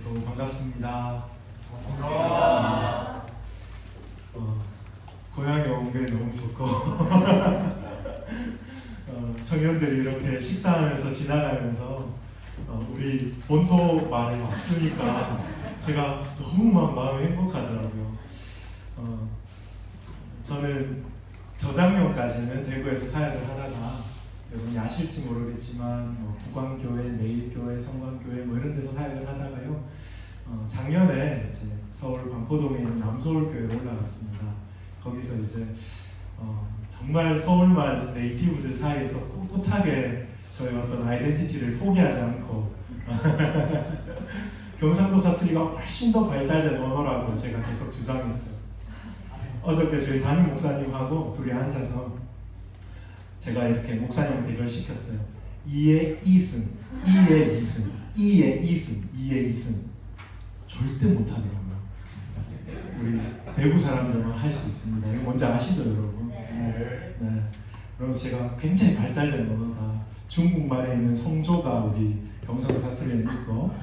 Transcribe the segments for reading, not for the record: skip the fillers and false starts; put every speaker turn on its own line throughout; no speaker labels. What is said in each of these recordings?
너무 반갑습니다. 고향에 온 게 너무 좋고 청년들이 이렇게 식사하면서 지나가면서 우리 본토 마을에 왔으니까 제가 너무 마음이 행복하더라고요. 저는 저작년까지는 대구에서 사역을 하다가 여러분이 아실지 모르겠지만 북광교회, 내일교회, 성광교회 이런 데서 사역을 하다가요. 작년에 이제 서울 반포동에 있는 남서울교회로 올라갔습니다. 거기서 이제 정말 서울말 네이티브들 사이에서 꿋꿋하게 저의 어떤 아이덴티티를 포기하지 않고 경상도 사투리가 훨씬 더 발달된 언어라고 제가 계속 주장했어요. 어저께 저희 담임 목사님하고 둘이 앉아서 제가 이렇게 목사님한테 이걸 시켰어요. 이의 이승, 이의 이승, 이의 이승, 이의 이승. 절대 못하더라고요. 우리 대구 사람들만 할 수 있습니다. 이거 뭔지 아시죠, 여러분? 네. 그래서 제가 굉장히 발달된 언어다. 중국말에 있는 성조가 우리 경상도 사투리에 있고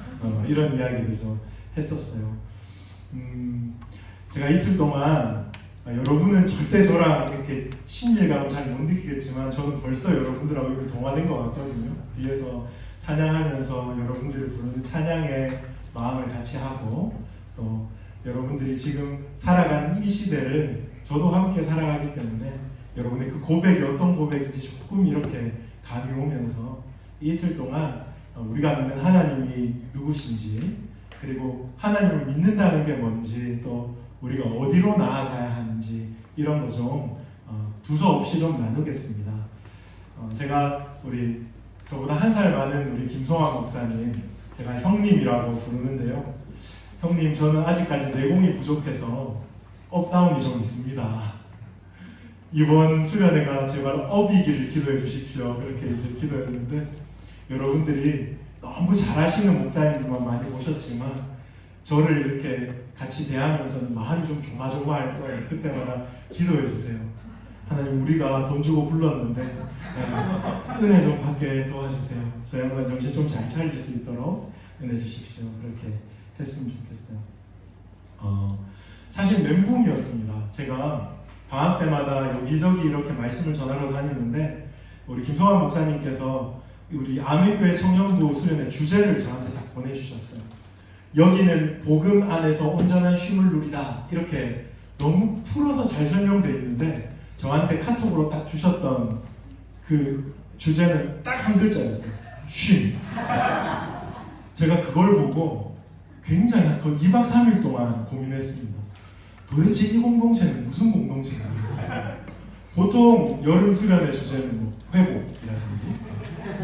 이런 이야기를 좀 했었어요. 제가 이틀 동안 여러분은 절대 저랑 이렇게 친밀감을 잘 못 느끼겠지만 저는 벌써 여러분들하고 이렇게 동화된 것 같거든요. 뒤에서 찬양하면서 여러분들이 부르는 찬양에 마음을 같이 하고 또 여러분들이 지금 살아가는 이 시대를 저도 함께 살아가기 때문에 여러분의 그 고백이 어떤 고백인지 조금 이렇게 감이 오면서 이틀 동안 우리가 믿는 하나님이 누구신지 그리고 하나님을 믿는다는 게 뭔지 또 우리가 어디로 나아가야 하는지 이런 거 좀 두서없이 좀 나누겠습니다. 제가 우리 저보다 한 살 많은 우리 김송환 목사님 제가 형님이라고 부르는데요. 형님 저는 아직까지 내공이 부족해서 업다운이 좀 있습니다. 이번 수련회가 제발 업이기를 기도해 주십시오. 그렇게 이제 기도했는데 여러분들이 너무 잘하시는 목사님들만 많이 보셨지만 저를 이렇게 같이 대하면서는 마음이 좀 조마조마할 거예요. 그때마다 기도해 주세요. 하나님 우리가 돈 주고 불렀는데 은혜 좀 받게 도와주세요. 저 양반 정신 좀 잘 차릴 수 있도록 은혜 주십시오. 그렇게 했으면 좋겠어요. 사실 멘붕이었습니다. 제가 방학 때마다 여기저기 이렇게 말씀을 전하러 다니는데 우리 김성환 목사님께서 우리 아멘교회 청년부 수련회 주제를 저한테 딱 보내주셨어요. 여기는 복음 안에서 온전한 쉼을 누리다. 이렇게 너무 풀어서 잘 설명되어 있는데 저한테 카톡으로 딱 주셨던 그 주제는 딱 한 글자였어요. 쉼. 제가 그걸 보고 굉장히 거의 2박 3일 동안 고민했습니다. 도대체 이 공동체는 무슨 공동체인가? 보통 여름 수련의 주제는 뭐 회복이라든지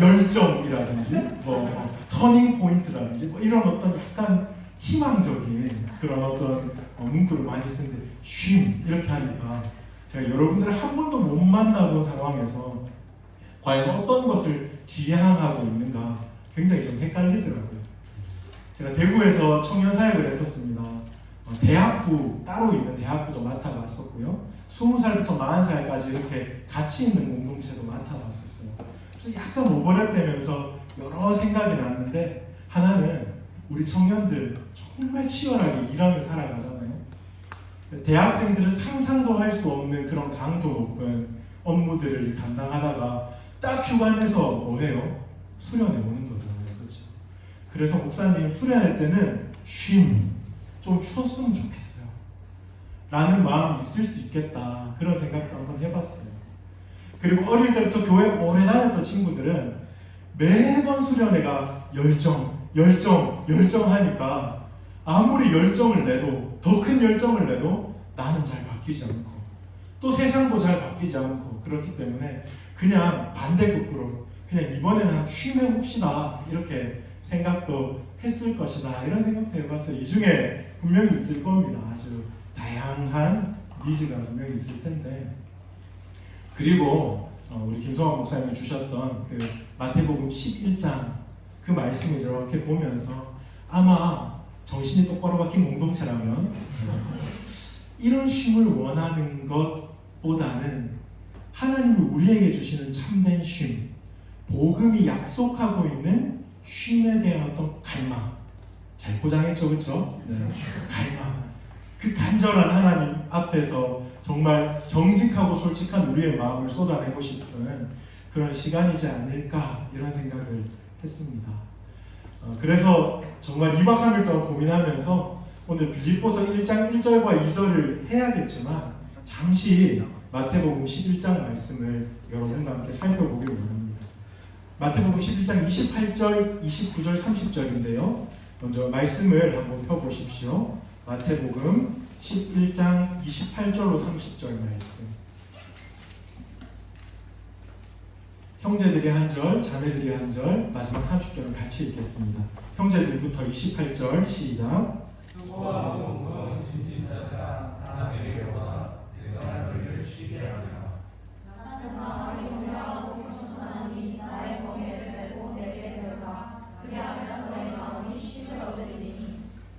열정이라든지 터닝 포인트라든지 이런 어떤 약간 희망적인 그런 어떤 문구를 많이 쓰는데 쉼 이렇게 하니까 제가 여러분들을 한 번도 못 만나본 상황에서 과연 어떤 것을 지향하고 있는가 굉장히 좀 헷갈리더라고요. 제가 대구에서 청년 사역을 했었습니다. 대학부 따로 있는 대학부도 맡아봤었고요. 20살부터 40살까지 이렇게 같이 있는 공동체도 맡아봤었어요. 그래서 약간 오버랩되면서 여러 생각이 났는데 하나는 우리 청년들 정말 치열하게 일하며 살아가잖아요. 대학생들은 상상도 할 수 없는 그런 강도 높은 업무들을 감당하다가 딱 휴가 내서 뭐 해요? 수련회 오는 거잖아요. 그렇죠? 그래서 목사님 수련회 때는 좀 쉬었으면 좋겠어요. 라는 마음이 있을 수 있겠다. 그런 생각도 한번 해봤어요. 그리고 어릴 때부터 교회 오래 다녔던 친구들은 매번 수련회가 열정 하니까 아무리 열정을 내도 더 큰 열정을 내도 나는 잘 바뀌지 않고 또 세상도 잘 바뀌지 않고 그렇기 때문에 그냥 반대급부로 그냥 이번에는 한 쉼해봅시다 이렇게 생각도 했을 것이다 이런 생각도 해봤어요. 이 중에 분명히 있을 겁니다. 아주 다양한 니즈가 분명히 있을 텐데 그리고 우리 김성환 목사님이 주셨던 그 마태복음 11장 그 말씀을 이렇게 보면서 아마 정신이 똑바로 박힌 공동체라면 이런 쉼을 원하는 것보다는 하나님이 우리에게 주시는 참된 쉼, 복음이 약속하고 있는 쉼에 대한 어떤 갈망 잘 포장했죠, 그렇죠? 네. 갈망. 그 간절한 하나님 앞에서 정말 정직하고 솔직한 우리의 마음을 쏟아내고 싶은 그런 시간이지 않을까 이런 생각을 했습니다. 그래서 정말 2박 3일 동안 고민하면서 오늘 빌립보서 1장 1절과 2절을 해야겠지만 잠시 마태복음 11장 말씀을 여러분과 함께 살펴보길 원합니다. 마태복음 11장 28절, 29절, 30절인데요. 먼저 말씀을 한번 펴보십시오. 마태복음 11장 28절로 30절 말씀. 형제들이 한 절, 자매들이 한 절, 마지막 30절은 같이 읽겠습니다. 형제들부터 28절 시작.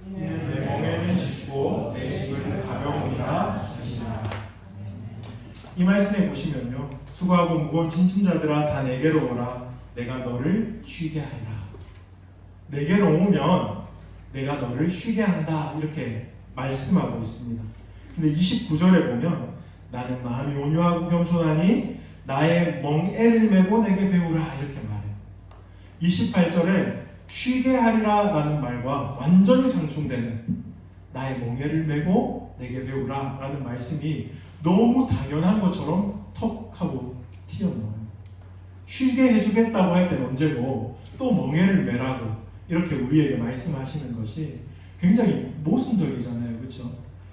이는 내 멍에는 쉽고 내 짐은 가벼우니라 하시니라. 이 말씀에 보시면요, 수고하고 무거운 짐진자들아 다 내게로 오라. 내가 너를 쉬게 하리라. 내게로 오면 내가 너를 쉬게 한다 이렇게 말씀하고 있습니다. 근데 29절에 보면 나는 마음이 온유하고 겸손하니 나의 멍에를 메고 내게 배우라 이렇게 말해요. 28절에 쉬게 하리라 라는 말과 완전히 상충되는 나의 멍에를 메고 내게 배우라 라는 말씀이 너무 당연한 것처럼 턱 하고 튀어나와요. 쉬게 해주겠다고 할 때는 언제고 또 멍에를 메라고 이렇게 우리에게 말씀하시는 것이 굉장히 모순적이잖아요. 그렇죠?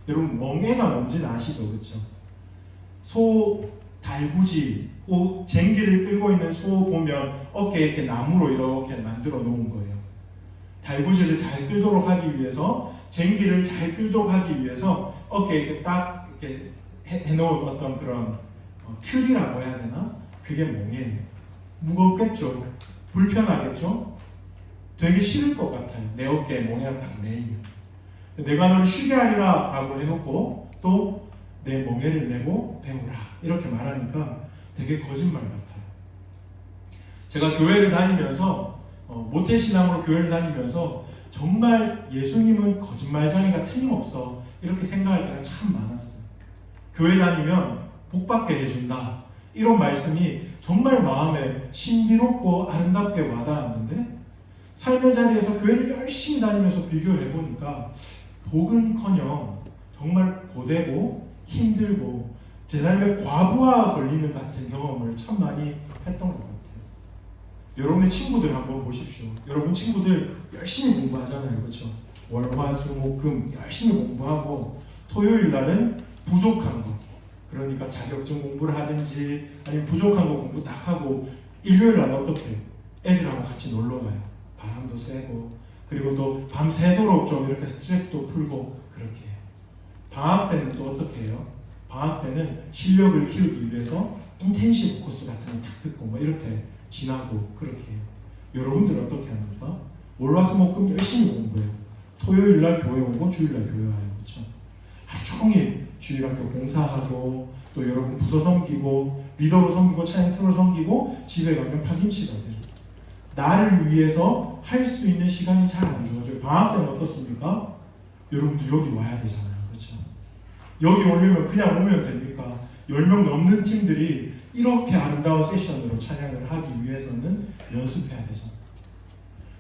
여러분 멍에가 뭔지는 아시죠? 그렇죠? 소 달구지, 쟁기를 끌고 있는 소 보면 어깨에 이렇게 나무로 이렇게 만들어 놓은 거예요. 달구지를 잘 끌도록 하기 위해서, 쟁기를 잘 끌도록 하기 위해서 어깨에 이렇게 딱 이렇게 해놓은 어떤 그런 틀이라고 해야 되나? 그게 멍에예요. 무겁겠죠? 불편하겠죠? 되게 싫을 것 같아요. 내 어깨에 멍에가 딱 매이면. 내가 너를 쉬게 하리라 라고 해놓고 또 내 멍에를 메고 배우라 이렇게 말하니까 되게 거짓말 같아요. 제가 교회를 다니면서 모태신앙으로 교회를 다니면서 정말 예수님은 거짓말쟁이가 틀림없어 이렇게 생각할 때가 참 많았어요. 교회 다니면 복받게 해준다 이런 말씀이 정말 마음에 신비롭고 아름답게 와닿았는데 삶의 자리에서 교회를 열심히 다니면서 비교를 해보니까 복은커녕 정말 고되고 힘들고 제 삶에 과부하 걸리는 같은 경험을 참 많이 했던 것 같아요. 여러분의 친구들 한번 보십시오. 여러분 친구들 열심히 공부하잖아요. 그렇죠? 월화수목금 열심히 공부하고 토요일 날은 부족한 거, 그러니까 자격증 공부를 하든지 아니면 부족한 거 공부 딱 하고 일요일 날 어떻게 해요? 애들하고 같이 놀러 가요. 바람도 쐬고 그리고 또 밤새도록 좀 이렇게 스트레스도 풀고 그렇게 해요. 방학 때는 또 어떻게 해요? 방학 때는 실력을 키우기 위해서 인텐시브 코스 같은 거 딱 듣고 뭐 이렇게 지나고 그렇게 해요. 여러분들은 어떻게 합니까? 월화수목금 열심히 공부해요. 토요일 날 교회 오고 주일 날 교회 와요. 그렇죠? 하루 종일 주일학교 공사하고 또 여러분 부서 섬기고 리더로 섬기고 찬양팀으로 섬기고 집에 가면 파김치가 돼요. 나를 위해서 할 수 있는 시간이 잘 안 주어져요. 방학 때는 어떻습니까? 여러분도 여기 와야 되잖아요. 그렇죠? 여기 오려면 그냥 오면 됩니까? 10명 넘는 팀들이 이렇게 아름다운 세션으로 찬양을 하기 위해서는 연습해야 되잖아요.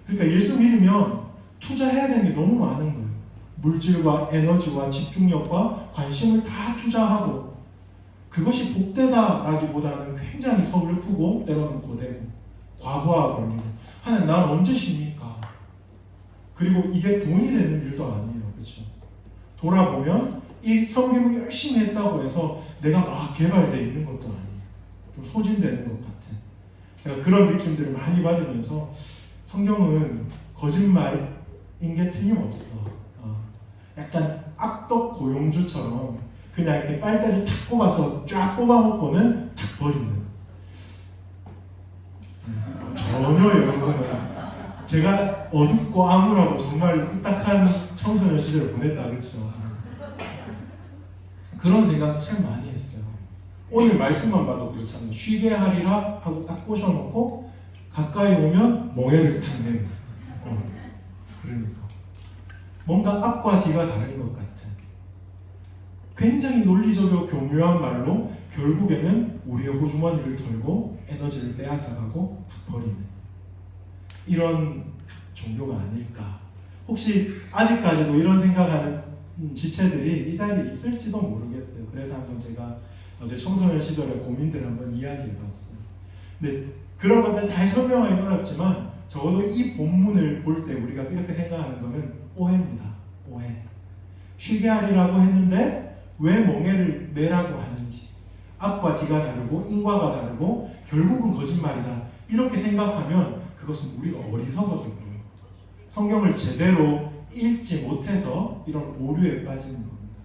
그러니까 예수 믿으면 투자해야 되는 게 너무 많은 거예요. 물질과 에너지와 집중력과 관심을 다 투자하고 그것이 복되다라기보다는 굉장히 서글프고 때로는 고되고 과부하 걸리고 하나님 난 언제 쉽니까? 그리고 이게 돈이 되는 일도 아니에요. 그렇죠? 돌아보면 이 섬김을 열심히 했다고 해서 내가 막 개발되어 있는 것도 아니에요. 좀 소진되는 것 같은 제가 그런 느낌들을 많이 받으면서 성경은 거짓말인 게 틀림없어. 약간 악덕 고용주처럼 그냥 이렇게 빨대를 탁 뽑아서 쫙 뽑아먹고는 탁 버리는. 전혀 여러분은 제가 어둡고 암울하고 정말 딱한 청소년 시절을 보냈다 그렇죠. 그런 생각도 참 많이 했어요. 오늘 말씀만 봐도 그렇잖아요. 쉬게 하리라 하고 딱 꼬셔놓고 가까이 오면 멍에를 탁 내요. 그러니까 뭔가 앞과 뒤가 다른 것 같은 굉장히 논리적이고 교묘한 말로 결국에는 우리의 호주머니를 털고 에너지를 빼앗아가고 버리는 이런 종교가 아닐까. 혹시 아직까지도 이런 생각하는 지체들이 이 자리에 있을지도 모르겠어요. 그래서 한번 제가 어제 청소년 시절의 고민들을 한번 이야기해봤어요. 근데 그런 것들 다 설명하기는 어렵지만 적어도 이 본문을 볼 때 우리가 이렇게 생각하는 것은 오해입니다. 오해. 쉬게 하리라고 했는데 왜 멍에를 매라고 하는지, 앞과 뒤가 다르고 인과가 다르고 결국은 거짓말이다, 이렇게 생각하면 그것은 우리가 어리석어서 그래요. 성경을 제대로 읽지 못해서 이런 오류에 빠지는 겁니다.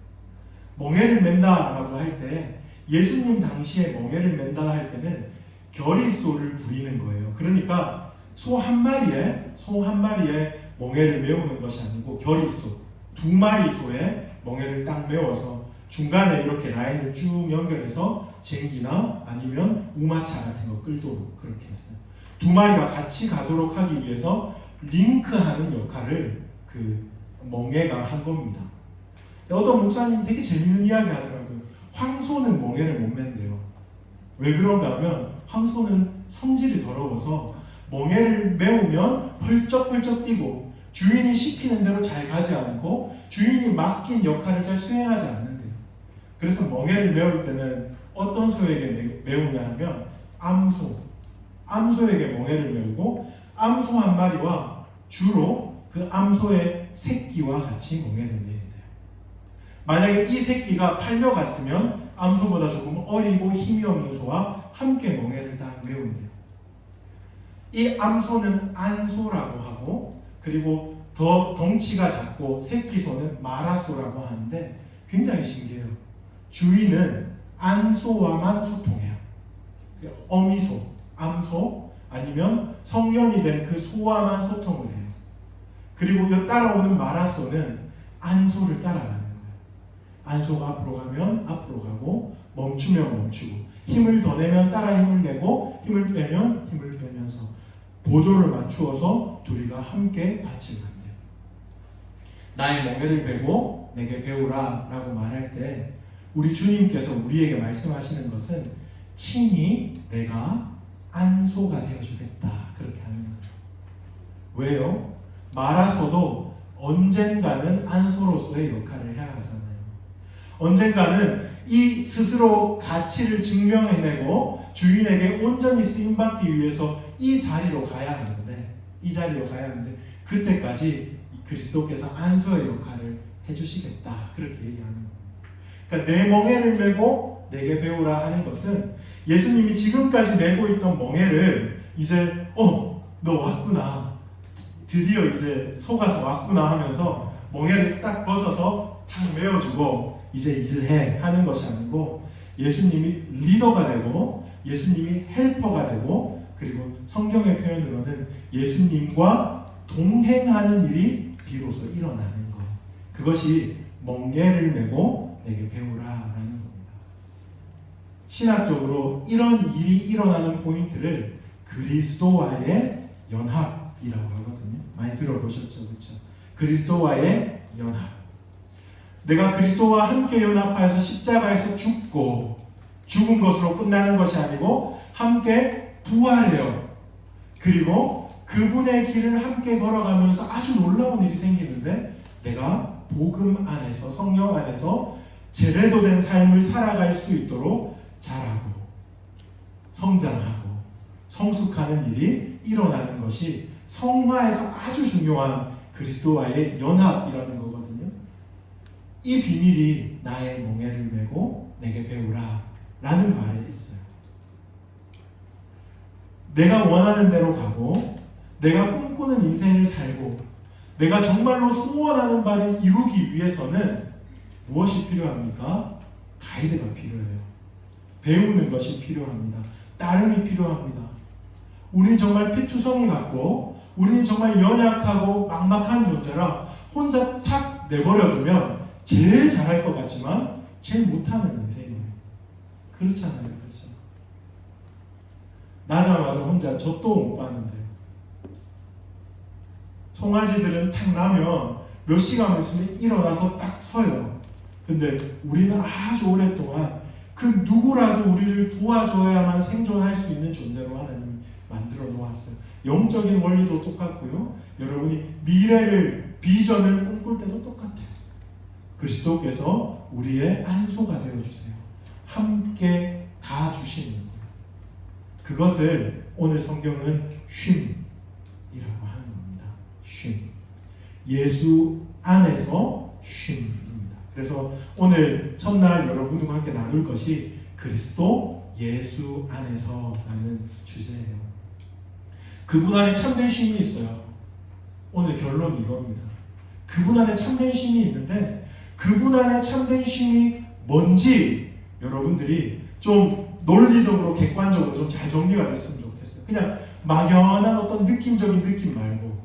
멍에를 맨다라고 할 때 예수님 당시에 멍에를 맨다 할 때는 결의소를 부리는 거예요. 그러니까 소 한 마리에 멍에를 메우는 것이 아니고 결의소, 2마리 소에 멍에를 딱 메워서 중간에 이렇게 라인을 쭉 연결해서 쟁기나 아니면 우마차 같은 거 끌도록 그렇게 했어요. 2마리가 같이 가도록 하기 위해서 링크하는 역할을 그 멍에가 한 겁니다. 어떤 목사님이 되게 재밌는 이야기 하더라고요. 황소는 멍에를 못 맨대요. 왜 그런가 하면 황소는 성질이 더러워서 멍에를 메우면 펄쩍펄쩍 뛰고 주인이 시키는 대로 잘 가지 않고 주인이 맡긴 역할을 잘 수행하지 않는데요. 그래서 멍에를 메울 때는 어떤 소에게 메우냐 하면 암소에게 멍에를 메우고 암소 한 마리와 주로 그 암소의 새끼와 같이 멍에를 메인대요. 만약에 이 새끼가 팔려갔으면 암소보다 조금 어리고 힘이 없는 소와 함께 멍에를 딱 메운대요. 이 암소는 안소라고 하고, 그리고 더 덩치가 작고 새끼 소는 마라소라고 하는데 굉장히 신기해요. 주인은 안소와만 소통해요. 어미소, 암소 아니면 성년이 된 그 소와만 소통을 해요. 그리고 따라오는 마라소는 안소를 따라가는 거예요. 안소가 앞으로 가면 앞으로 가고 멈추면 멈추고 힘을 더 내면 따라 힘을 내고 힘을 빼면 힘을 빼면서 보조를 맞추어서 둘이가 함께 밭을 간대요. 나의 멍에를 베고 내게 배우라 라고 말할 때 우리 주님께서 우리에게 말씀하시는 것은 친히 내가 안소가 되어주겠다, 그렇게 하는 거예요. 왜요? 마라소도 언젠가는 안소로서의 역할을 해야 하잖아요. 언젠가는 이 스스로 가치를 증명해내고 주인에게 온전히 쓰임받기 위해서 이 자리로 가야 하는데 그때까지 그리스도께서 안소의 역할을 해주시겠다, 그렇게 얘기하는 거예요. 그러니까 내 멍에를 메고 내게 배우라 하는 것은 예수님이 지금까지 메고 있던 멍에를 이제 너 왔구나, 드디어 이제 속아서 왔구나 하면서 멍에를 딱 벗어서 탁 메어주고 이제 일해 하는 것이 아니고, 예수님이 리더가 되고 예수님이 헬퍼가 되고, 그리고 성경의 표현으로는 예수님과 동행하는 일이 비로소 일어나는 것, 그것이 멍에를 메고 내게 배우라 라는 겁니다. 신학적으로 이런 일이 일어나는 포인트를 그리스도와의 연합이라고 하거든요. 많이 들어보셨죠? 그렇죠? 그리스도와의 연합. 내가 그리스도와 함께 연합하여서 십자가에서 죽고 죽은 것으로 끝나는 것이 아니고 함께 부활해요. 그리고 그분의 길을 함께 걸어가면서 아주 놀라운 일이 생기는데, 내가 복음 안에서, 성령 안에서 제대로 삶을 살아갈 수 있도록 자라고 성장하고 성숙하는 일이 일어나는 것이 성화에서 아주 중요한 그리스도와의 연합이라는 거거든요. 이 비밀이 나의 멍에를 메고 내게 배우라 라는 말에 있어요. 내가 원하는 대로 가고 내가 꿈꾸는 인생을 살고 내가 정말로 소원하는 바를 이루기 위해서는 무엇이 필요합니까? 가이드가 필요해요. 배우는 것이 필요합니다. 따름이 필요합니다. 우리는 정말 피투성이 같고 우리는 정말 연약하고 막막한 존재라 혼자 탁 내버려두면 제일 잘할 것 같지만 제일 못하는 인생이에요. 그렇잖아요. 그렇죠? 나자마자 혼자 젖도 못 봤는데요. 송아지들은 탁 나면 몇 시간만 있으면 일어나서 딱 서요. 근데 우리는 아주 오랫동안 그 누구라도 우리를 도와줘야만 생존할 수 있는 존재로 하나님이 만들어 놓았어요. 영적인 원리도 똑같고요. 여러분이 미래를, 비전을 꿈꿀 때도 똑같아요. 그리스도께서 우리의 안소가 되어주세요. 함께 가주시는 거예요. 그것을 오늘 성경은 쉼이라고 하는 겁니다. 쉼. 예수 안에서 쉼입니다. 그래서 오늘 첫날 여러분들과 함께 나눌 것이 그리스도 예수 안에서라는 주제예요. 그분 안에 참된 쉼이 있어요. 오늘 결론이 이겁니다. 그분 안에 참된 쉼이 있는데 그분 안에 참된 쉼이 뭔지 여러분들이 좀 논리적으로 객관적으로 좀 잘 정리가 됐으면 좋겠어요. 그냥 막연한 어떤 느낌적인 느낌 말고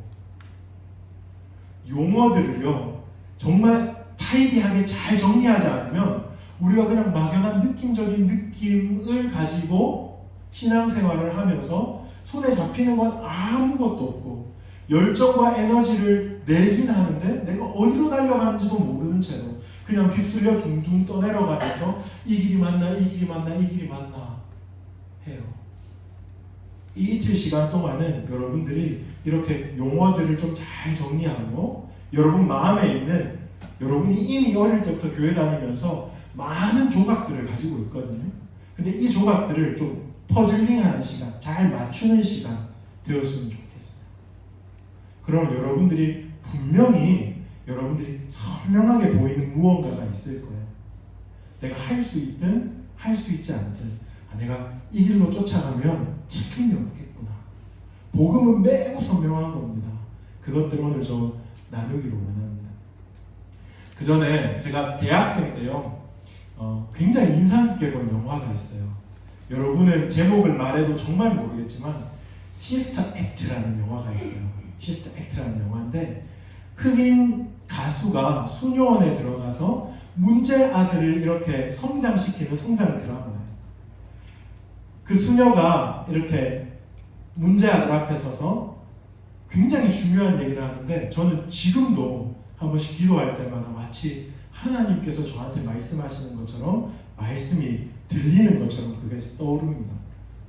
용어들을요 정말 타이디하게 잘 정리하지 않으면 우리가 그냥 막연한 느낌적인 느낌을 가지고 신앙생활을 하면서 손에 잡히는 건 아무것도 없고 열정과 에너지를 내긴 하는데 내가 어디로 달려가는지도 모르는 채로 그냥 휩쓸려 둥둥 떠내려가면서 이 길이 맞나 이 길이 맞나 이 길이 맞나 해요. 이 이틀 시간 동안은 여러분들이 이렇게 용어들을 좀 잘 정리하고 여러분 마음에 있는 여러분이 이미 어릴 때부터 교회 다니면서 많은 조각들을 가지고 있거든요. 근데 이 조각들을 좀 퍼즐링하는 시간, 잘 맞추는 시간 되었으면 좋겠어요. 그럼 여러분들이 분명히 여러분들이 선명하게 보이는 무언가가 있을 거예요. 내가 할 수 있든 할 수 있지 않든 내가 이 길로 쫓아가면 틀림이 없겠구나. 복음은 매우 선명한 겁니다. 그것들을 오늘 좀 나누기로 원합니다. 그 전에 제가 대학생 때요 굉장히 인상 깊게 본 영화가 있어요. 여러분은 제목을 말해도 정말 모르겠지만 시스터 액트라는 영화가 있어요. 시스터 액트라는 영화인데 흑인 가수가 수녀원에 들어가서 문제 아들을 이렇게 성장시키는 성장 드라마예요. 그 수녀가 이렇게 문제 아들 앞에 서서 굉장히 중요한 얘기를 하는데 저는 지금도 한 번씩 기도할 때마다 마치 하나님께서 저한테 말씀하시는 것처럼 말씀이 들리는 것처럼 그게 떠오릅니다.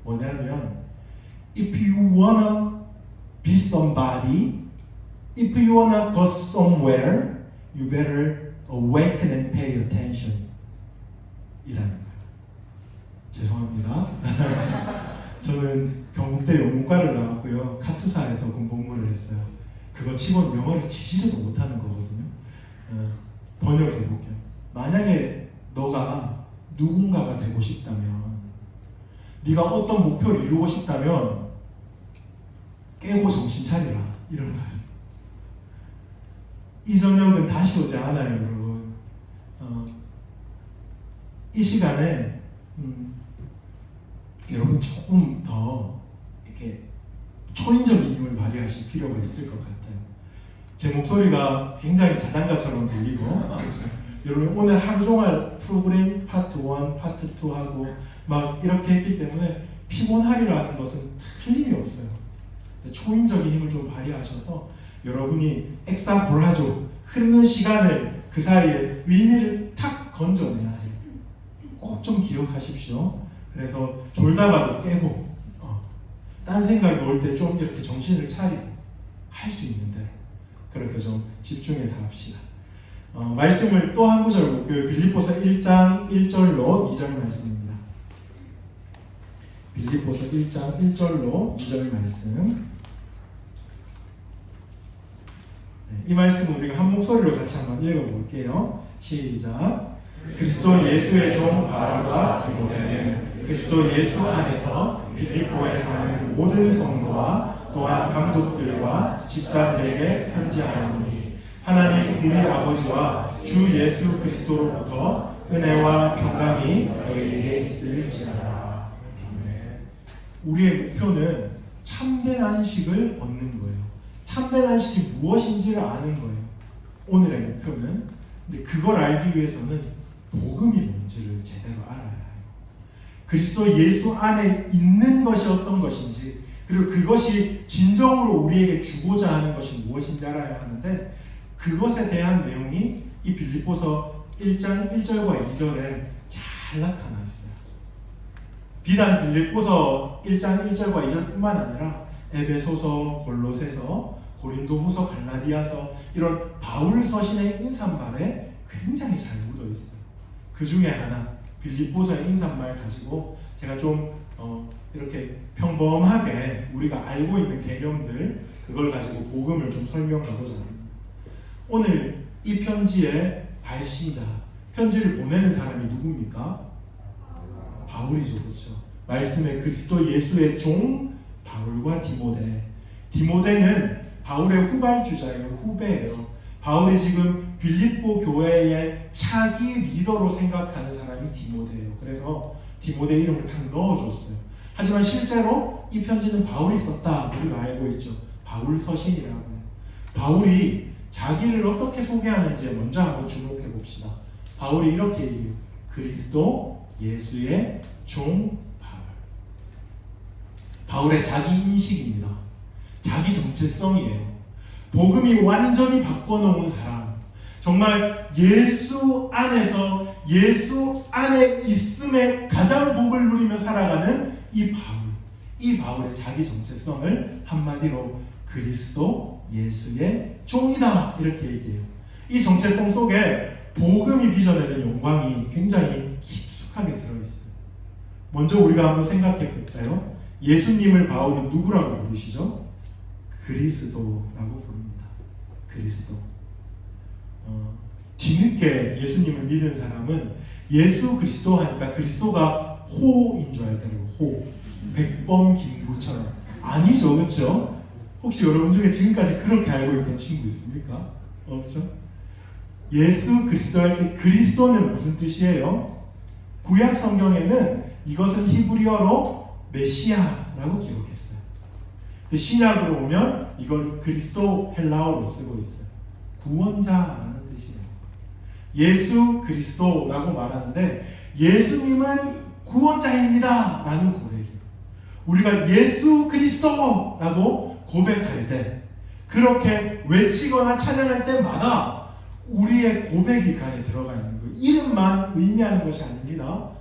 뭐냐면 If you wanna be somebody, if you wanna go somewhere, you better awaken and pay attention 이라는 거예요. 죄송합니다. 저는 경북대 영문과를 나왔고요. 카투사에서 군복무를 했어요. 그거 치고는 영어를 지지도 못하는 거거든요. 번역해볼게요. 만약에 너가 누군가가 되고 싶다면 네가 어떤 목표를 이루고 싶다면 깨고 정신 차리라 이런 거예요. 이 저녁은 다시 오지 않아요, 여러분. 이 시간에 여러분 조금 더 이렇게 초인적인 힘을 발휘하실 필요가 있을 것 같아요. 제 목소리가 굉장히 자장가처럼 들리고 여러분 오늘 하루 종일 프로그램 파트 1, 파트 2 하고 막 이렇게 했기 때문에 피곤하리라는 것은 틀림이 없어요. 초인적인 힘을 좀 발휘하셔서 여러분이 엑사고라조 흐르는 시간을 그 사이에 의미를 탁 건져내야 해요. 꼭 좀 기억하십시오. 그래서 졸다가도 깨고 딴 생각이 올 때 좀 이렇게 정신을 차리고 할 수 있는 대로 그렇게 좀 집중해서 합시다. 말씀을 또 한 구절 볼게요. 빌립보서 1장 1절로 2절 말씀입니다. 빌립보서 1장 1절로 2절 말씀. 이 말씀은 우리가 한 목소리로 같이 한번 읽어볼게요. 시작. 그리스도 예수의 종 바울과 디모데는 그리스도 예수 안에서 빌립보에 사는 모든 성도와 또한 감독들과 집사들에게 편지하노니 하나님 우리 아버지와 주 예수 그리스도로부터 은혜와 평강이 너희에게 있을지어다. 우리의 목표는 참된 안식을 얻는 거예요. 참된 안식이 무엇인지를 아는 거예요. 오늘의 목표는. 근데 그걸 알기 위해서는 복음이 뭔지를 제대로 알아야 해요. 그리스도 예수 안에 있는 것이 어떤 것인지 그리고 그것이 진정으로 우리에게 주고자 하는 것이 무엇인지 알아야 하는데 그것에 대한 내용이 이 빌립보서 1장 1절과 2절에 잘 나타나 있어요. 비단 빌립보서 1장 1절과 2절뿐만 아니라 에베소서, 골로새서, 고린도후서, 갈라디아서 이런 바울 서신의 인사말에 굉장히 잘 묻어 있어요. 그 중에 하나 빌립보서의 인사말 가지고 제가 좀 이렇게 평범하게 우리가 알고 있는 개념들 그걸 가지고 복음을 좀 설명하고자 합니다. 오늘 이 편지의 발신자, 편지를 보내는 사람이 누굽니까? 바울이죠, 그렇죠? 말씀의 그리스도 예수의 종 바울과 디모데. 디모데는 바울의 후발주자예요, 후배예요. 바울이 지금 빌립보 교회의 차기 리더로 생각하는 사람이 디모데예요. 그래서 디모데 이름을 딱 넣어줬어요. 하지만 실제로 이 편지는 바울이 썼다 우리가 알고 있죠. 바울 서신이라고 해요. 바울이 자기를 어떻게 소개하는지 먼저 한번 주목해 봅시다. 바울이 이렇게 얘기해요. 그리스도 예수의 종 바울. 바울의 자기 인식입니다. 자기 정체성이에요. 복음이 완전히 바꿔놓은 사람, 정말 예수 안에서 예수 안에 있음에 가장 복을 누리며 살아가는 이 바울의 자기 정체성을 한마디로 그리스도 예수의 종이다 이렇게 얘기해요. 이 정체성 속에 복음이 빚어내는 영광이 굉장히 깊숙하게 들어있어요. 먼저 우리가 한번 생각해 볼까요? 예수님을 바울은 누구라고 부르시죠? 그리스도라고 부릅니다. 그리스도. 뒤늦게 예수님을 믿은 사람은 예수 그리스도 하니까 그리스도가 호인 줄 알더라고요. 호. 백범김구처럼. 아니죠, 그렇죠? 혹시 여러분 중에 지금까지 그렇게 알고 있던 친구 있습니까? 없죠? 예수 그리스도 할 때 그리스도는 무슨 뜻이에요? 구약 성경에는 이것은 히브리어로 메시아라고 기록했어요. 근데 신약으로 오면 이걸 그리스도 헬라어로 쓰고 있어요. 구원자라는 뜻이에요. 예수 그리스도라고 말하는데 예수님은 구원자입니다 라는 고백이에요. 우리가 예수 그리스도라고 고백할 때 그렇게 외치거나 찬양할 때마다 우리의 고백이 그 안에 들어가 있는 거예요. 이름만 의미하는 것이 아닙니다.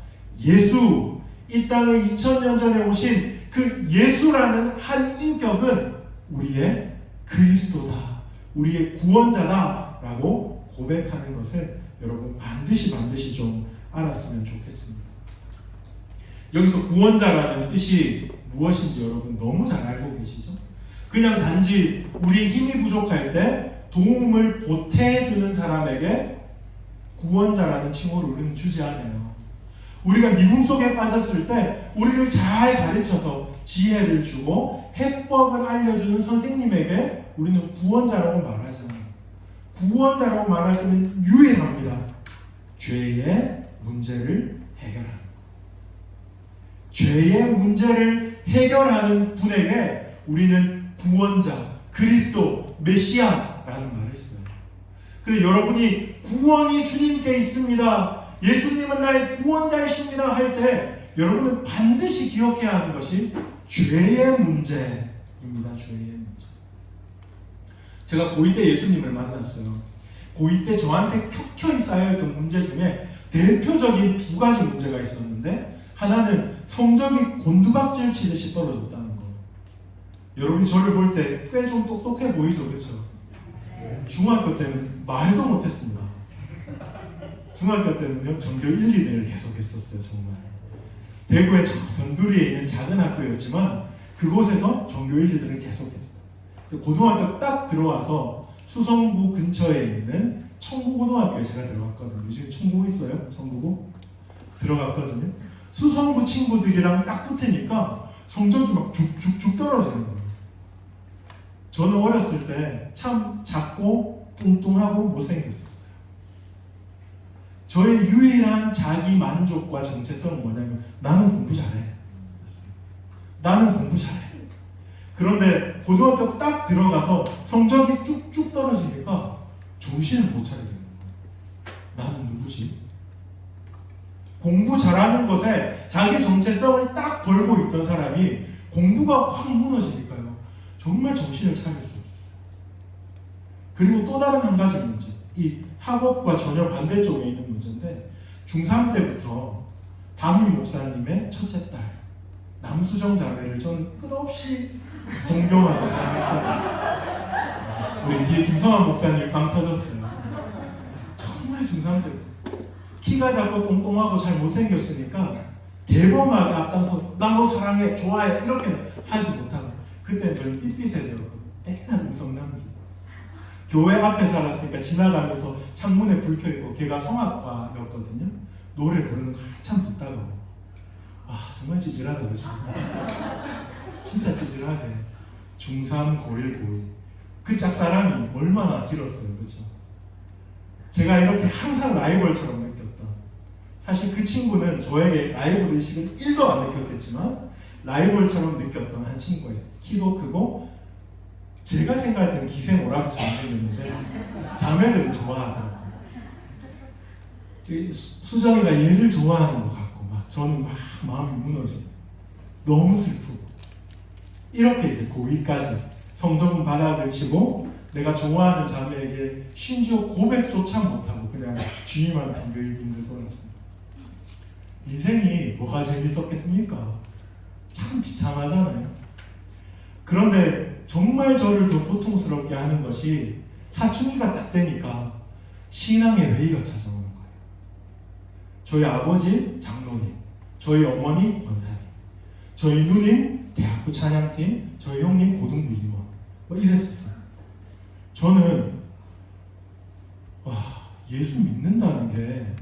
예수, 이 땅에 2000년 전에 오신 그 예수라는 한 인격은 우리의 그리스도다, 우리의 구원자다 라고 고백하는 것을 여러분 반드시 좀 알았으면 좋겠습니다. 여기서 구원자라는 뜻이 무엇인지 여러분 너무 잘 알고 계시죠? 그냥 단지 우리 힘이 부족할 때 도움을 보태주는 사람에게 구원자라는 칭호를 우리는 주지 않아요. 우리가 미궁 속에 빠졌을 때 우리를 잘 가르쳐서 지혜를 주고 해법을 알려주는 선생님에게 우리는 구원자라고 말하잖아요. 구원자라고 말할 때는 유일합니다. 죄의 문제를 해결하는 것. 죄의 문제를 해결하는 분에게 우리는 구원자, 그리스도, 메시아라는 말을 써요. 그래서 여러분이 구원이 주님께 있습니다, 예수님은 나의 구원자이십니다 할 때 여러분은 반드시 기억해야 하는 것이 죄의 문제입니다. 죄의 문제. 제가 고2 때 예수님을 만났어요. 고2 때 저한테 켜켜이 쌓여있던 문제 중에 대표적인 두 가지 문제가 있었는데, 하나는 성적이 곤두박질 치듯이 떨어졌다는 거. 여러분이 저를 볼 때 꽤 좀 똑똑해 보이죠, 그렇죠? 중학교 때는 말도 못했습니다. 중학교 때는요, 전교 1, 2등을 계속 했었어요. 정말 대구의 저 변두리에 있는 작은 학교였지만 그곳에서 전교 1, 2등을 계속했어요. 고등학교 딱 들어와서 수성구 근처에 있는 청구고등학교에 제가 들어갔거든요. 요즘 청구 있어요? 청구고? 들어갔거든요. 수성구 친구들이랑 딱 붙으니까 성적이 막 쭉쭉쭉 떨어지는 거예요. 저는 어렸을 때 참 작고 뚱뚱하고 못생겼었어요. 저의 유일한 자기 만족과 정체성은 뭐냐면 나는 공부 잘해. 나는 공부 잘해. 그런데 고등학교 딱 들어가서 성적이 쭉쭉 떨어지니까 정신을 못 차리겠는 거예요. 나는 누구지? 공부 잘하는 것에 자기 정체성을 딱 걸고 있던 사람이 공부가 확 무너지니까요, 정말 정신을 차릴 수 없었어요. 그리고 또 다른 한 가지 문제, 이 학업과 전혀 반대쪽에 있는 문제인데 중3 때부터 담임 목사님의 첫째 딸 남수정 자매를 저는 끝없이 동경하고 사랑했거든요. 우리 뒤에 김성환 목사님 빵 터졌어요. 정말 중3 때부터 키가 작고 똥똥하고 잘 못생겼으니까 대범하게 앞장서 나 너 사랑해 좋아해 이렇게 하지 못하고, 그때는 저희 삐삐 세대였거든요. 맨날 음성 남기. 교회 앞에 살았으니까 지나가면서 창문에 불 켜있고 걔가 성악과였거든요. 노래 부르는 거 한참 듣다가 와 정말 찌질하다 그치? 진짜 찌질하게 중3, 고1, 고2 그 짝사랑이 얼마나 길었어요 그쵸? 제가 이렇게 항상 라이벌처럼 느꼈던, 사실 그 친구는 저에게 라이벌 의식을 1도 안 느꼈겠지만 라이벌처럼 느꼈던 한 친구가 있어요. 키도 크고 제가 생각할 때는 기생오락처럼 생겼는데 자매들을 좋아하더라고요. 수정이가 얘를 좋아하는 것 같고 막 저는 막 마음이 무너지고 너무 슬프고, 이렇게 이제 고2까지 성적은 바닥을 치고 내가 좋아하는 자매에게 심지어 고백조차 못하고 그냥 주님한테 빙글빙글 돌았습니다. 인생이 뭐가 재밌었겠습니까? 참 비참하잖아요. 그런데 정말 저를 더 고통스럽게 하는 것이 사춘기가 딱 되니까 신앙의 회의가 찾아오는 거예요. 저희 아버지 장로님, 저희 어머니 권사님, 저희 누님 대학부 찬양팀, 저희 형님 고등부 임원 뭐 이랬었어요. 저는 와 예수 믿는다는 게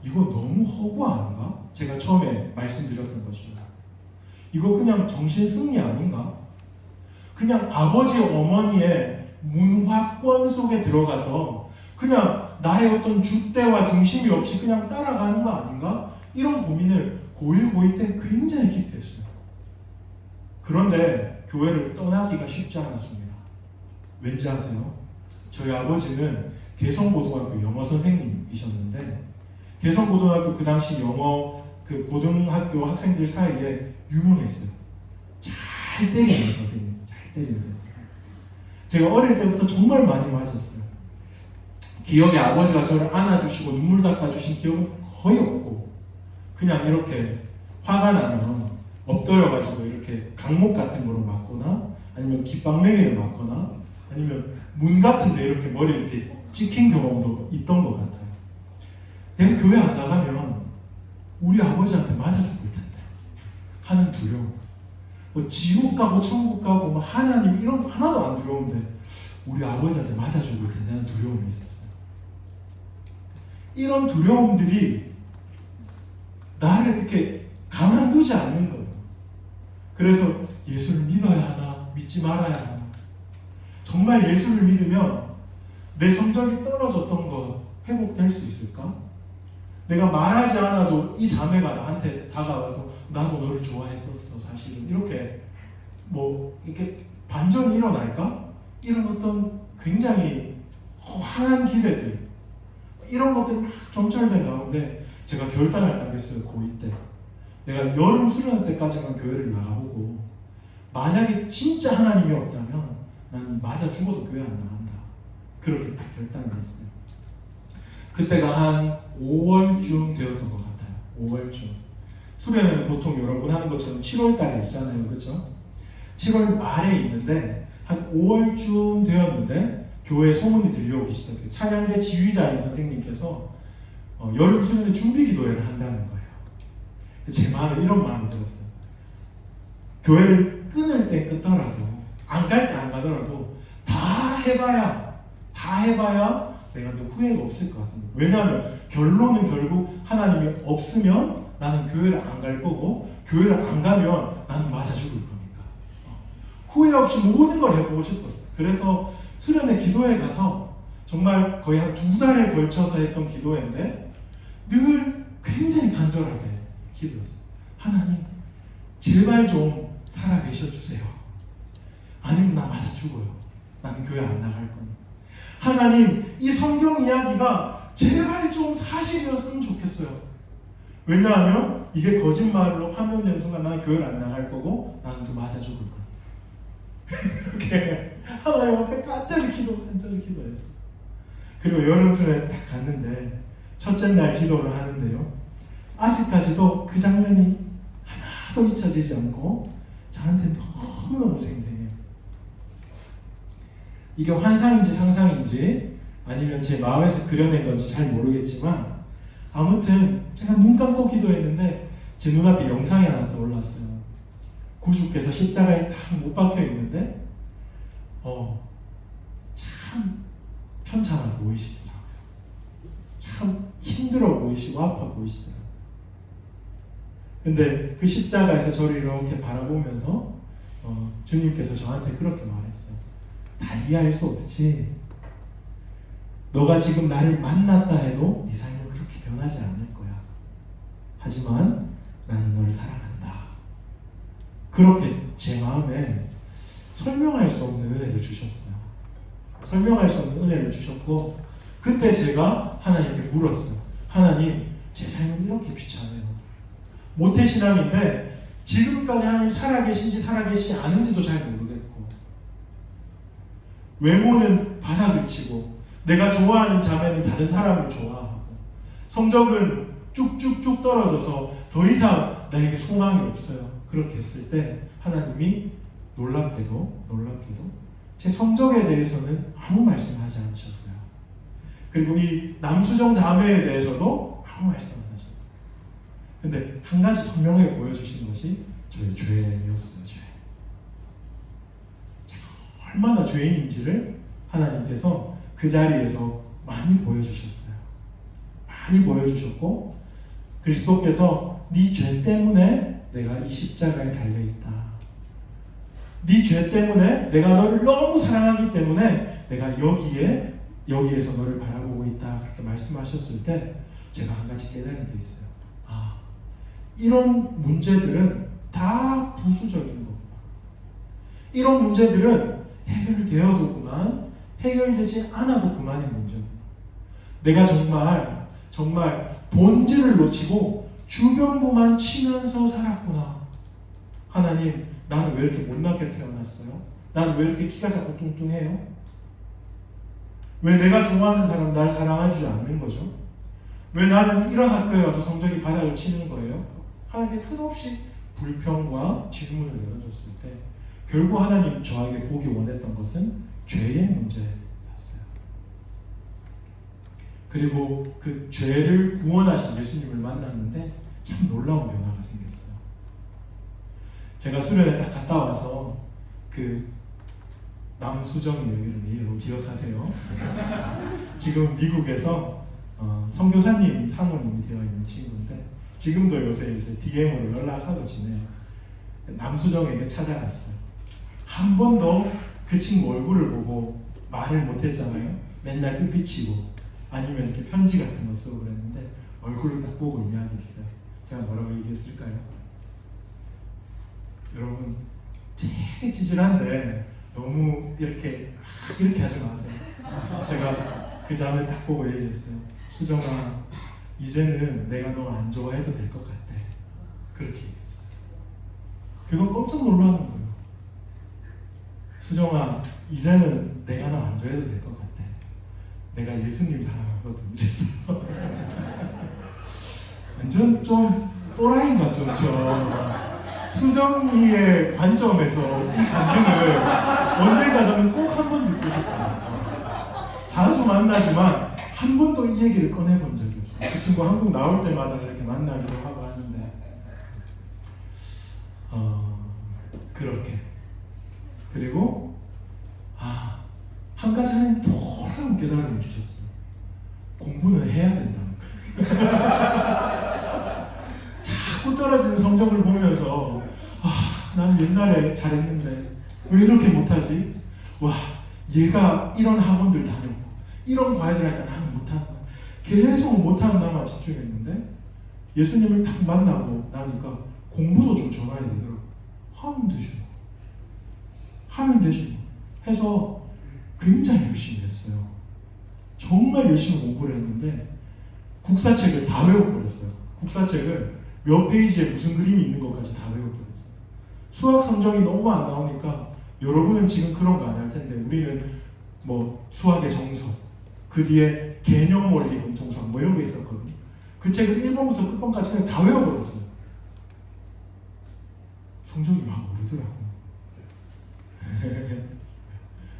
이거 너무 허구 아닌가? 제가 처음에 말씀드렸던 것이죠. 이거 그냥 정신승리 아닌가? 그냥 아버지 어머니의 문화권 속에 들어가서 그냥 나의 어떤 줏대와 중심이 없이 그냥 따라가는 거 아닌가? 이런 고민을 고1, 고2 때 굉장히 깊이 했어요. 그런데 교회를 떠나기가 쉽지 않았습니다. 왠지 아세요? 저희 아버지는 개성고등학교 영어 선생님이셨는데 개성고등학교 그 당시 영어 그 고등학교 학생들 사이에 유명했어요. 잘 때리는 선생님, 잘 때리는 선생님. 제가 어릴 때부터 정말 많이 맞았어요. 기억에 아버지가 저를 안아주시고 눈물 닦아주신 기억은 거의 없고 그냥 이렇게 화가 나면 엎드려가지고 이렇게 강목 같은 거로 맞거나 아니면 깃방맹이를 맞거나 아니면 문 같은 데 이렇게 머리 이렇게 찍힌 경험도 있던 것 같아요. 내가 교회 안 나가면 우리 아버지한테 맞아 죽을 텐데 하는 두려움. 뭐 지옥 가고 천국 가고 뭐 하나님 이런 거 하나도 안 두려운데 우리 아버지한테 맞아 죽을 텐데 하는 두려움이 있었어요. 이런 두려움들이 나를 이렇게 가만두지 않는 거예요. 그래서 예수를 믿어야 하나 믿지 말아야 하나. 정말 예수를 믿으면 내 성적이 떨어졌던 거 회복될 수 있을까? 내가 말하지 않아도 이 자매가 나한테 다가와서 나도 너를 좋아했었어 사실은 이렇게 뭐 이렇게 반전이 일어날까? 이런 어떤 굉장히 허황한 기대들 이런 것들이 막 점철된 가운데 제가 결단을 따겠어요. 고2 때 내가 여름 수련회 때까지만 교회를 나가보고 만약에 진짜 하나님이 없다면 나는 맞아 죽어도 교회 안 나간다. 그렇게 딱 결단을 했어요. 그때가 한 5월쯤 되었던 것 같아요. 5월쯤. 수련회는 보통 여러분 하는 것처럼 7월 달에 있잖아요. 그렇죠? 7월 말에 있는데 한 5월쯤 되었는데 교회에 소문이 들려오기 시작해요. 찬양대 지휘자인 선생님께서 여름 수련회 준비 기도회를 한다는 거예요. 제 마음에 이런 마음이 들었어요. 교회를 끊을 때 끊더라도 안 갈 때 안 가더라도 다 해봐야 내가 후회가 없을 것 같은데. 왜냐하면 결론은 결국 하나님이 없으면 나는 교회를 안 갈 거고 교회를 안 가면 나는 맞아 죽을 거니까 후회 없이 모든 걸 해보고 싶었어요. 그래서 수련회 기도회 가서 정말 거의 한 2달에 걸쳐서 했던 기도회인데 늘 굉장히 간절하게 기도했어요. 하나님 제발 좀 살아계셔 주세요. 아니면 나 맞아 죽어요. 나는 교회 안 나갈 거니까. 하나님 이 성경 이야기가 제발 좀 사실이었으면 좋겠어요. 왜냐하면 이게 거짓말로 판명된 순간 나는 교회를 안 나갈 거고 나는 또 맞아 죽을 거니까. 이렇게 하나님 앞에 간절히 기도했어요. 그리고 여름술에 딱 갔는데 첫째 날 기도를 하는데요. 아직까지도 그 장면이 하나도 잊혀지지 않고 저한테 너무너무 생생해요. 이게 환상인지 상상인지 아니면 제 마음에서 그려낸 건지 잘 모르겠지만 아무튼 제가 눈 감고 기도했는데 제 눈앞에 영상이 하나 떠올랐어요. 구주께서 십자가에 딱 못 박혀 있는데 참 편찮아 보이시더라고요. 참 힘들어 보이시고 아파 보이시더라고요. 근데 그 십자가에서 저를 이렇게 바라보면서 주님께서 저한테 그렇게 말했어요. 다 이해할 수 없지. 너가 지금 나를 만났다 해도 네 삶은 그렇게 변하지 않을 거야. 하지만 나는 너를 사랑한다. 그렇게 제 마음에 설명할 수 없는 은혜를 주셨어요. 설명할 수 없는 은혜를 주셨고 그때 제가 하나님께 물었어요. 하나님, 제 삶은 이렇게 비참해요. 모태신앙인데 지금까지 하나님 살아계신지 살아계시지 않은지도 잘 모르겠고 외모는 바닥을 치고 내가 좋아하는 자매는 다른 사람을 좋아하고 성적은 쭉쭉쭉 떨어져서 더 이상 나에게 소망이 없어요. 그렇게 했을 때 하나님이 놀랍게도 제 성적에 대해서는 아무 말씀하지 않으셨어요. 그리고 이 남수정 자매에 대해서도 아무 말씀 안 하셨어요. 근데 한 가지 선명하게 보여주신 것이 저의 죄였어요. 제가 얼마나 죄인인지를 하나님께서 그 자리에서 많이 보여주셨어요. 많이 보여주셨고 그리스도께서 네 죄 때문에 내가 이 십자가에 달려있다. 네 죄 때문에 내가 너를 너무 사랑하기 때문에 내가 여기에서 너를 바라보고 있다. 그렇게 말씀하셨을 때 제가 한 가지 깨달은 게 있어요. 이런 문제들은 다 부수적인 거구나. 이런 문제들은 해결되어도 그만, 해결되지 않아도 그만인 문제구나. 내가 정말 본질을 놓치고 주변부만 치면서 살았구나. 하나님, 나는 왜 이렇게 못나게 태어났어요? 나는 왜 이렇게 키가 자꾸 뚱뚱해요? 왜 내가 좋아하는 사람 날 사랑해주지 않는 거죠? 왜 나는 이런 학교에 와서 성적이 바닥을 치는 거예요? 하나님께 끝없이 불평과 질문을 내려줬을 때 결국 하나님 저에게 보기 원했던 것은 죄의 문제였어요. 그리고 그 죄를 구원하신 예수님을 만났는데 참 놀라운 변화가 생겼어요. 제가 수련회 딱 갔다 와서 그 남수정이에요. 이름이 여러분 기억하세요? 지금 미국에서 선교사님 사모님이 되어 있는 친구인데 지금도 요새 이제 DM으로 연락하고 지내요. 남수정에게 찾아갔어요. 한 번도 그 친구 얼굴을 보고 말을 못했잖아요. 맨날 삐삐치고 아니면 이렇게 편지 같은 거 쓰고 그랬는데 얼굴을 딱 보고 이야기했어요. 제가 뭐라고 얘기했을까요? 여러분 되게 찌질한데 너무 이렇게 하지 마세요. 제가 그 자매 딱 보고 얘기했어요. 수정아, 이제는 내가 너 안 좋아해도 될 것 같아. 그렇게 얘기했어요. 그거 깜짝 놀라는 거예요. 수정아, 이제는 내가 너 안 좋아해도 될 것 같아. 내가 예수님 사랑하거든. 이랬어. 완전 좀 또라이인 것 같죠? 그렇죠? 수정이의 관점에서 이 감정을 언젠가 저는 꼭 한 번 듣고 싶어요. 자주 만나지만 한 번도 이 얘기를 꺼내본 적이 없어요. 그 친구 한국 나올 때마다 이렇게 만나기도 하고 하는데 그렇게 그리고 한 가지 하나님 놀라운 깨달음을 주셨어요. 공부는 해야 된다는 거예요. 자꾸 떨어지는 성적을 보면서 나는 옛날에 잘했는데 왜 이렇게 못하지? 와, 얘가 이런 학원들 다녔고 이런 과외들 할까 나는 못하는 거야. 계속 못하는 나만 집중했는데 예수님을 딱 만나고 나니까 공부도 좀 전화해야 되더라고. 하면 되지 뭐. 해서 굉장히 열심히 했어요. 정말 열심히 공부를 했는데 국사책을 다 외워버렸어요. 국사책을 몇 페이지에 무슨 그림이 있는 것까지 다 외워버렸어요. 수학 성적이 너무 안 나오니까 여러분은 지금 그런 거 안 할 텐데 우리는 뭐 수학의 정석, 그 뒤에 개념 원리 공통성 뭐 이런 게 있었거든요. 그 책을 1번부터 끝번까지 그냥 다 외워버렸어요. 성적이 막 오르더라고요.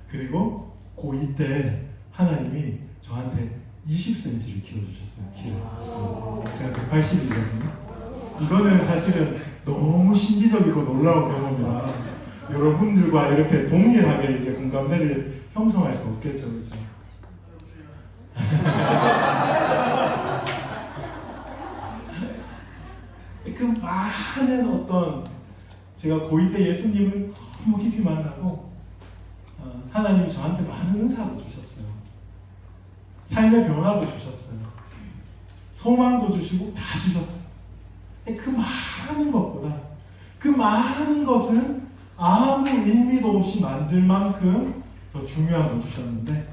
그리고 고2 때 하나님이 저한테 20cm를 키워주셨어요. 키를. 제가 180이거든요. 이거는 사실은 너무 신비적이고 놀라운 경험이라 여러분들과 이렇게 동일하게 이제 공감대를 형성할 수 없겠죠, 그렇죠? 그 많은 어떤 제가 고2 때 예수님을 너무 깊이 만나고 하나님이 저한테 많은 은사도 주셨어요. 삶의 변화도 주셨어요. 소망도 주시고 다 주셨어요. 근데 그 많은 것보다 그 많은 것은 아무 의미도 없이 만들 만큼 더 중요한 걸 주셨는데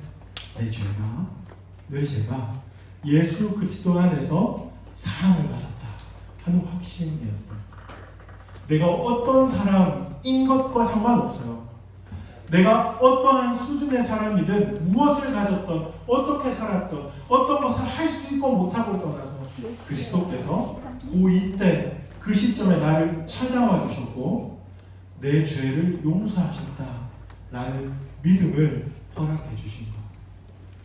내 죄가 예수 그리스도 안에서 사랑을 받았다 하는 확신이었어요. 내가 어떤 사람인 것과 상관없어요. 내가 어떠한 수준의 사람이든 무엇을 가졌던 어떻게 살았던 어떤 것을 할 수 있고 못하고 떠나서 그리스도께서 고2 때 그 시점에 나를 찾아와 주셨고 내 죄를 용서하셨다라는 믿음을 허락해 주신 것.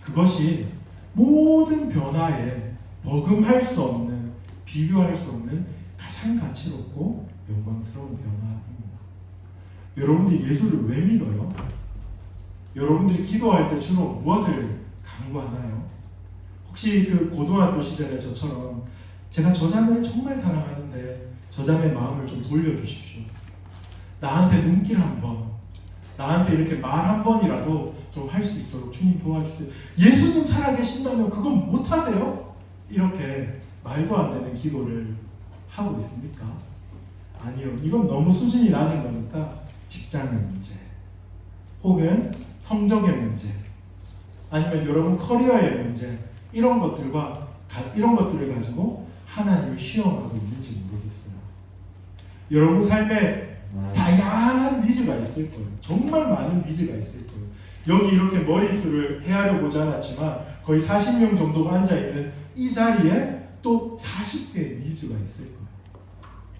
그것이 모든 변화에 버금할 수 없는, 비교할 수 없는 가장 가치롭고 영광스러운 변화입니다. 여러분들이 예수를 왜 믿어요? 여러분들이 기도할 때 주로 무엇을 간구하나요? 혹시 그 고등학교 시절에 저처럼 제가 저 자매를 정말 사랑하는데 저 자매의 마음을 좀 돌려주십시오. 나한테 눈길 한 번, 나한테 이렇게 말 한 번이라도 좀 할 수 있도록 주님 도와주세요. 예수님 살아계신다면 그건 못하세요? 이렇게 말도 안 되는 기도를 하고 있습니까? 아니요. 이건 너무 수준이 낮은 거니까 직장의 문제, 혹은 성적의 문제, 아니면 여러분 커리어의 문제, 이런 것들을 가지고 하나님을 시험하고 있는지 모르겠어요. 여러분 삶에 다양한 니즈가 있을 거예요. 정말 많은 니즈가 있을 거예요. 여기 이렇게 머릿수를 헤아려보지 않았지만 거의 40명 정도가 앉아있는 이 자리에 또 40개의 니즈가 있을 거예요.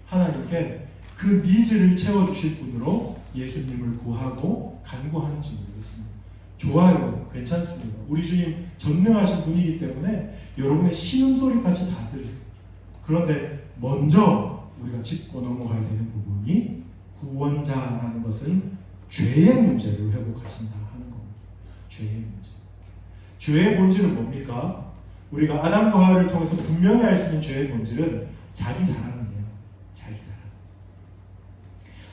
하나님께 그 니즈를 채워주실 분으로 예수님을 구하고 간구하는지 모르겠습니다. 좋아요. 괜찮습니다. 우리 주님 전능하신 분이기 때문에 여러분의 신음소리까지 다 들으세요. 그런데 먼저 우리가 짚고 넘어가야 되는 부분이 구원자라는 것은 죄의 문제를 회복하신다 하는 겁니다. 죄의 문제. 죄의 본질은 뭡니까? 우리가 아담과 하와를 통해서 분명히 알 수 있는 죄의 본질은 자기 사랑이에요. 자기 사랑.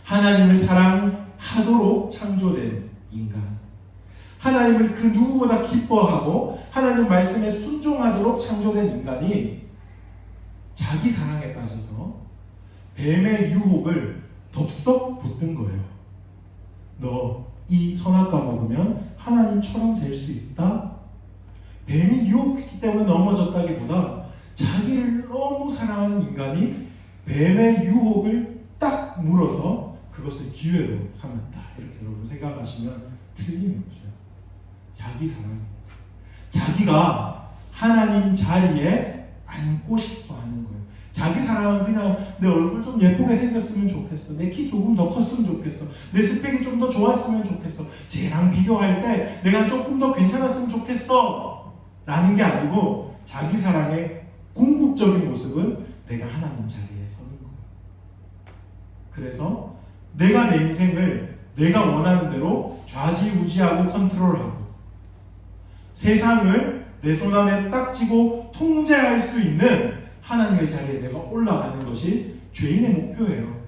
하나님을 사랑하도록 창조된 인간. 하나님을 그 누구보다 기뻐하고 하나님 말씀에 순종하도록 창조된 인간이 자기 사랑에 빠져서 뱀의 유혹을 덥석 붙든 거예요. 너 이 선악과 먹으면 하나님처럼 될 수 있다? 뱀이 유혹했기 때문에 넘어졌다기보다 자기를 너무 사랑하는 인간이 뱀의 유혹을 딱 물어서 그것을 기회로 삼았다. 이렇게 여러분 생각하시면 틀림없어요. 자기 사랑. 자기가 하나님 자리에 앉고 싶어 하는 거예요. 자기 사랑은 그냥 내 얼굴 좀 예쁘게 생겼으면 좋겠어. 내 키 조금 더 컸으면 좋겠어. 내 스펙이 좀 더 좋았으면 좋겠어. 쟤랑 비교할 때 내가 조금 더 괜찮았으면 좋겠어. 라는 게 아니고 자기 사랑의 궁극적인 모습은 내가 하나님 자리에 서는 거예요. 그래서 내가 내 인생을 내가 원하는 대로 좌지우지하고 컨트롤하고 세상을 내 손 안에 딱 쥐고 통제할 수 있는 하나님의 자리에 내가 올라가는 것이 죄인의 목표예요.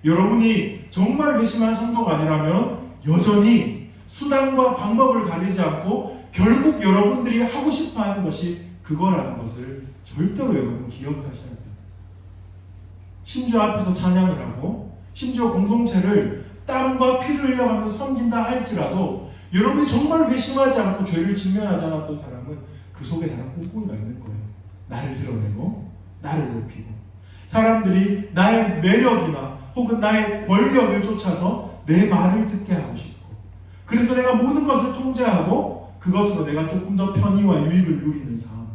여러분이 정말 회심한 성도가 아니라면 여전히 수단과 방법을 가리지 않고 결국 여러분들이 하고 싶어 하는 것이 그거라는 것을 절대로 여러분 기억하셔야 돼요. 심지어 앞에서 찬양을 하고 심지어 공동체를 땀과 피를 흘려가면서 섬긴다 할지라도 여러분이 정말 회심하지 않고 죄를 직면하지 않았던 사람은 그 속에 다른 꿍꿍이가 있는 거예요. 나를 드러내고 나를 높이고 사람들이 나의 매력이나 혹은 나의 권력을 쫓아서 내 말을 듣게 하고 싶고, 그래서 내가 모든 것을 통제하고 그것으로 내가 조금 더 편의와 유익을 누리는 삶.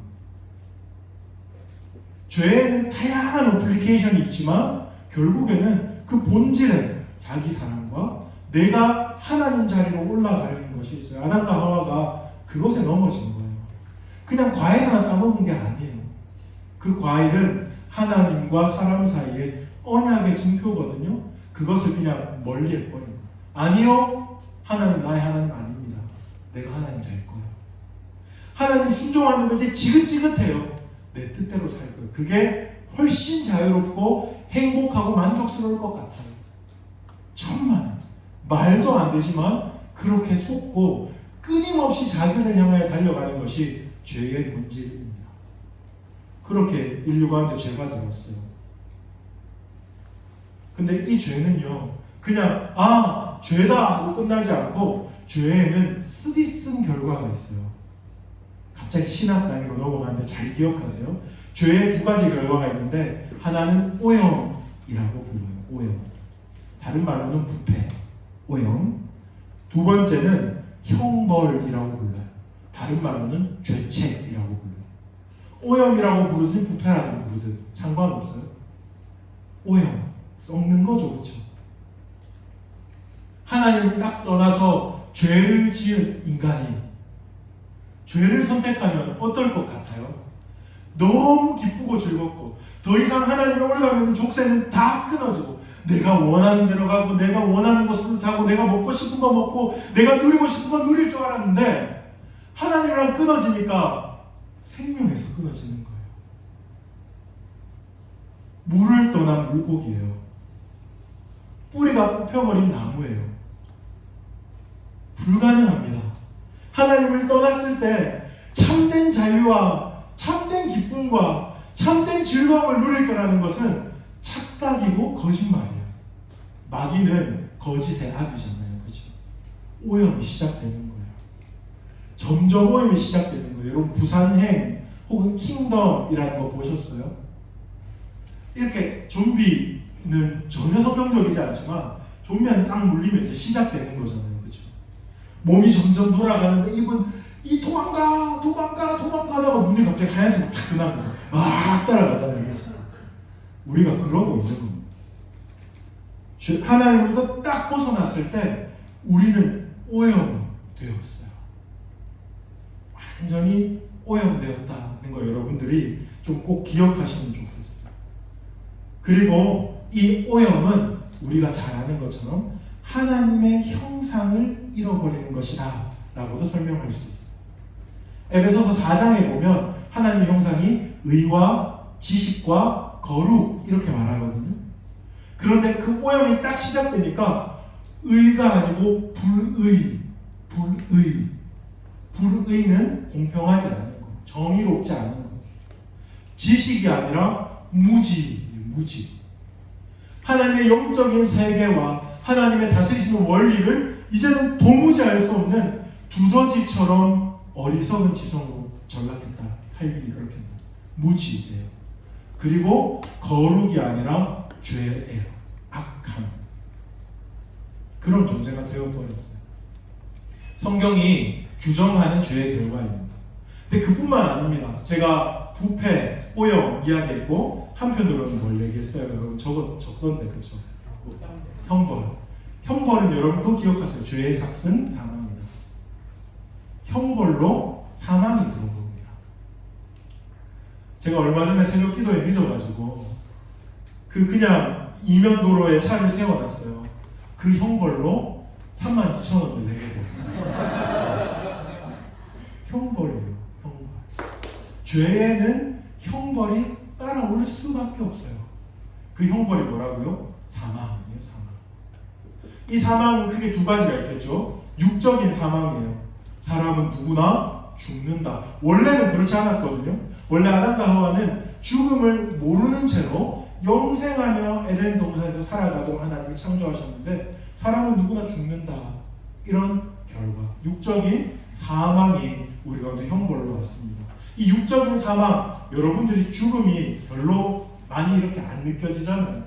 죄에는 다양한 어플리케이션이 있지만 결국에는 그 본질에 자기 사랑과 내가 하나님 자리로 올라가려는 것이 있어요. 아담과 하와가 그것에 넘어진 거예요. 그냥 과일 하나 따먹은 게 아니에요. 그 과일은 하나님과 사람 사이의 언약의 증표거든요. 그것을 그냥 멀리 해버린 거예요. 아니요, 하나님 나의 하나님 아닙니다. 내가 하나님 될 거예요. 하나님 순종하는 건 이제 지긋지긋해요. 내 뜻대로 살 거예요. 그게 훨씬 자유롭고 행복하고 만족스러울 것 같아요. 천만 말도 안 되지만 그렇게 속고 끊임없이 자기를 향하여 달려가는 것이 죄의 본질입니다. 그렇게 인류 가운데 죄가 되었어요. 근데 이 죄는요, 그냥 죄다 하고 끝나지 않고 죄에는 쓰디쓴 결과가 있어요. 갑자기 신학 단위로 넘어가는데 잘 기억하세요. 죄의 두 가지 결과가 있는데, 하나는 오염이라고 불러요. 오염. 다른 말로는 부패, 오염. 두 번째는 형벌이라고 불러요. 다른 말로는 죄책이라고 불러요. 오염이라고 부르든 부패라고 부르든 상관없어요. 오염, 썩는 거죠, 그렇죠? 하나님을 딱 떠나서 죄를 지은 인간이 죄를 선택하면 어떨 것 같아요? 너무 기쁘고 즐겁고, 더 이상 하나님을 올라가는 족쇄는 다 끊어지고, 내가 원하는 대로 가고, 내가 원하는 것을 자고, 내가 먹고 싶은 거 먹고, 내가 누리고 싶은 거 누릴 줄 알았는데, 하나님이랑 끊어지니까 생명에서 끊어지는 거예요. 물을 떠난 물고기예요. 뿌리가 뽑혀버린 나무예요. 불가능합니다. 하나님을 떠났을 때 참된 자유와 참된 기쁨과 참된 즐거움을 누릴 거라는 것은 착각이고 거짓말이에요. 마귀는 거짓의 악이잖아요. 그렇죠? 오염이 시작되는 거예요. 점점 오염이 시작되는 거예요. 여러분 부산행 혹은 킹덤이라는 거 보셨어요? 이렇게 좀비는 전혀 성경적이지 않지만 좀비한테 딱 물리면 이제 시작되는 거잖아요. 그렇죠? 몸이 점점 돌아가는데 이 도망가다가 눈이 갑자기 하얀색으로 탁 변하면서 막 따라가잖아요. 그렇죠? 우리가 그러고 있는 겁니다. 하나님으로부터 딱 벗어났을 때 우리는 오염되었어요. 완전히 오염되었다는 거 여러분들이 좀 꼭 기억하시면 좋겠어요. 그리고 이 오염은 우리가 잘 아는 것처럼 하나님의 형상을 잃어버리는 것이다 라고도 설명할 수 있어요. 에베소서 4장에 보면 하나님의 형상이 의와 지식과 거룩 이렇게 말하거든요. 그런데 그 오염이 딱 시작되니까 의가 아니고 불의는 공평하지 않은 것, 정의롭지 않은 것. 지식이 아니라 무지. 하나님의 영적인 세계와 하나님의 다스리시는 원리를 이제는 도무지 알 수 없는 두더지처럼 어리석은 지성으로 전락했다. 칼빈이 그렇게 합니다. 무지예요. 그리고 거룩이 아니라 죄예요. 악함. 그런 존재가 되어버렸어요. 성경이 규정하는 죄의 결과입니다. 근데 그뿐만 아닙니다. 제가 부패, 오염 이야기했고 한편으로는 뭘 얘기했어요? 여러분 적던데 그쵸? 형벌. 형벌은 여러분 그거 기억하세요. 죄의 삭은 사망이다. 형벌로 사망이 들어온 겁니다. 제가 얼마 전에 새벽 기도에 늦어가지고 그냥 이면도로에 차를 세워놨어요. 그 형벌로 32,000원을 내게 되었어요. 형벌이에요. 형벌. 죄에는 형벌이 따라올 수밖에 없어요. 그 형벌이 뭐라고요? 사망이에요. 사망. 이 사망은 크게 두 가지가 있겠죠. 육적인 사망이에요. 사람은 누구나 죽는다. 원래는 그렇지 않았거든요. 원래 아담과 하와는 죽음을 모르는 채로 영생하며 에덴 동산에서 살아가도록 하나님이 창조하셨는데 사람은 누구나 죽는다. 이런 결과. 육적인 사망이 우리 가운데 형벌로 왔습니다. 이 육적인 사망, 여러분들이 죽음이 별로 많이 이렇게 안 느껴지잖아요.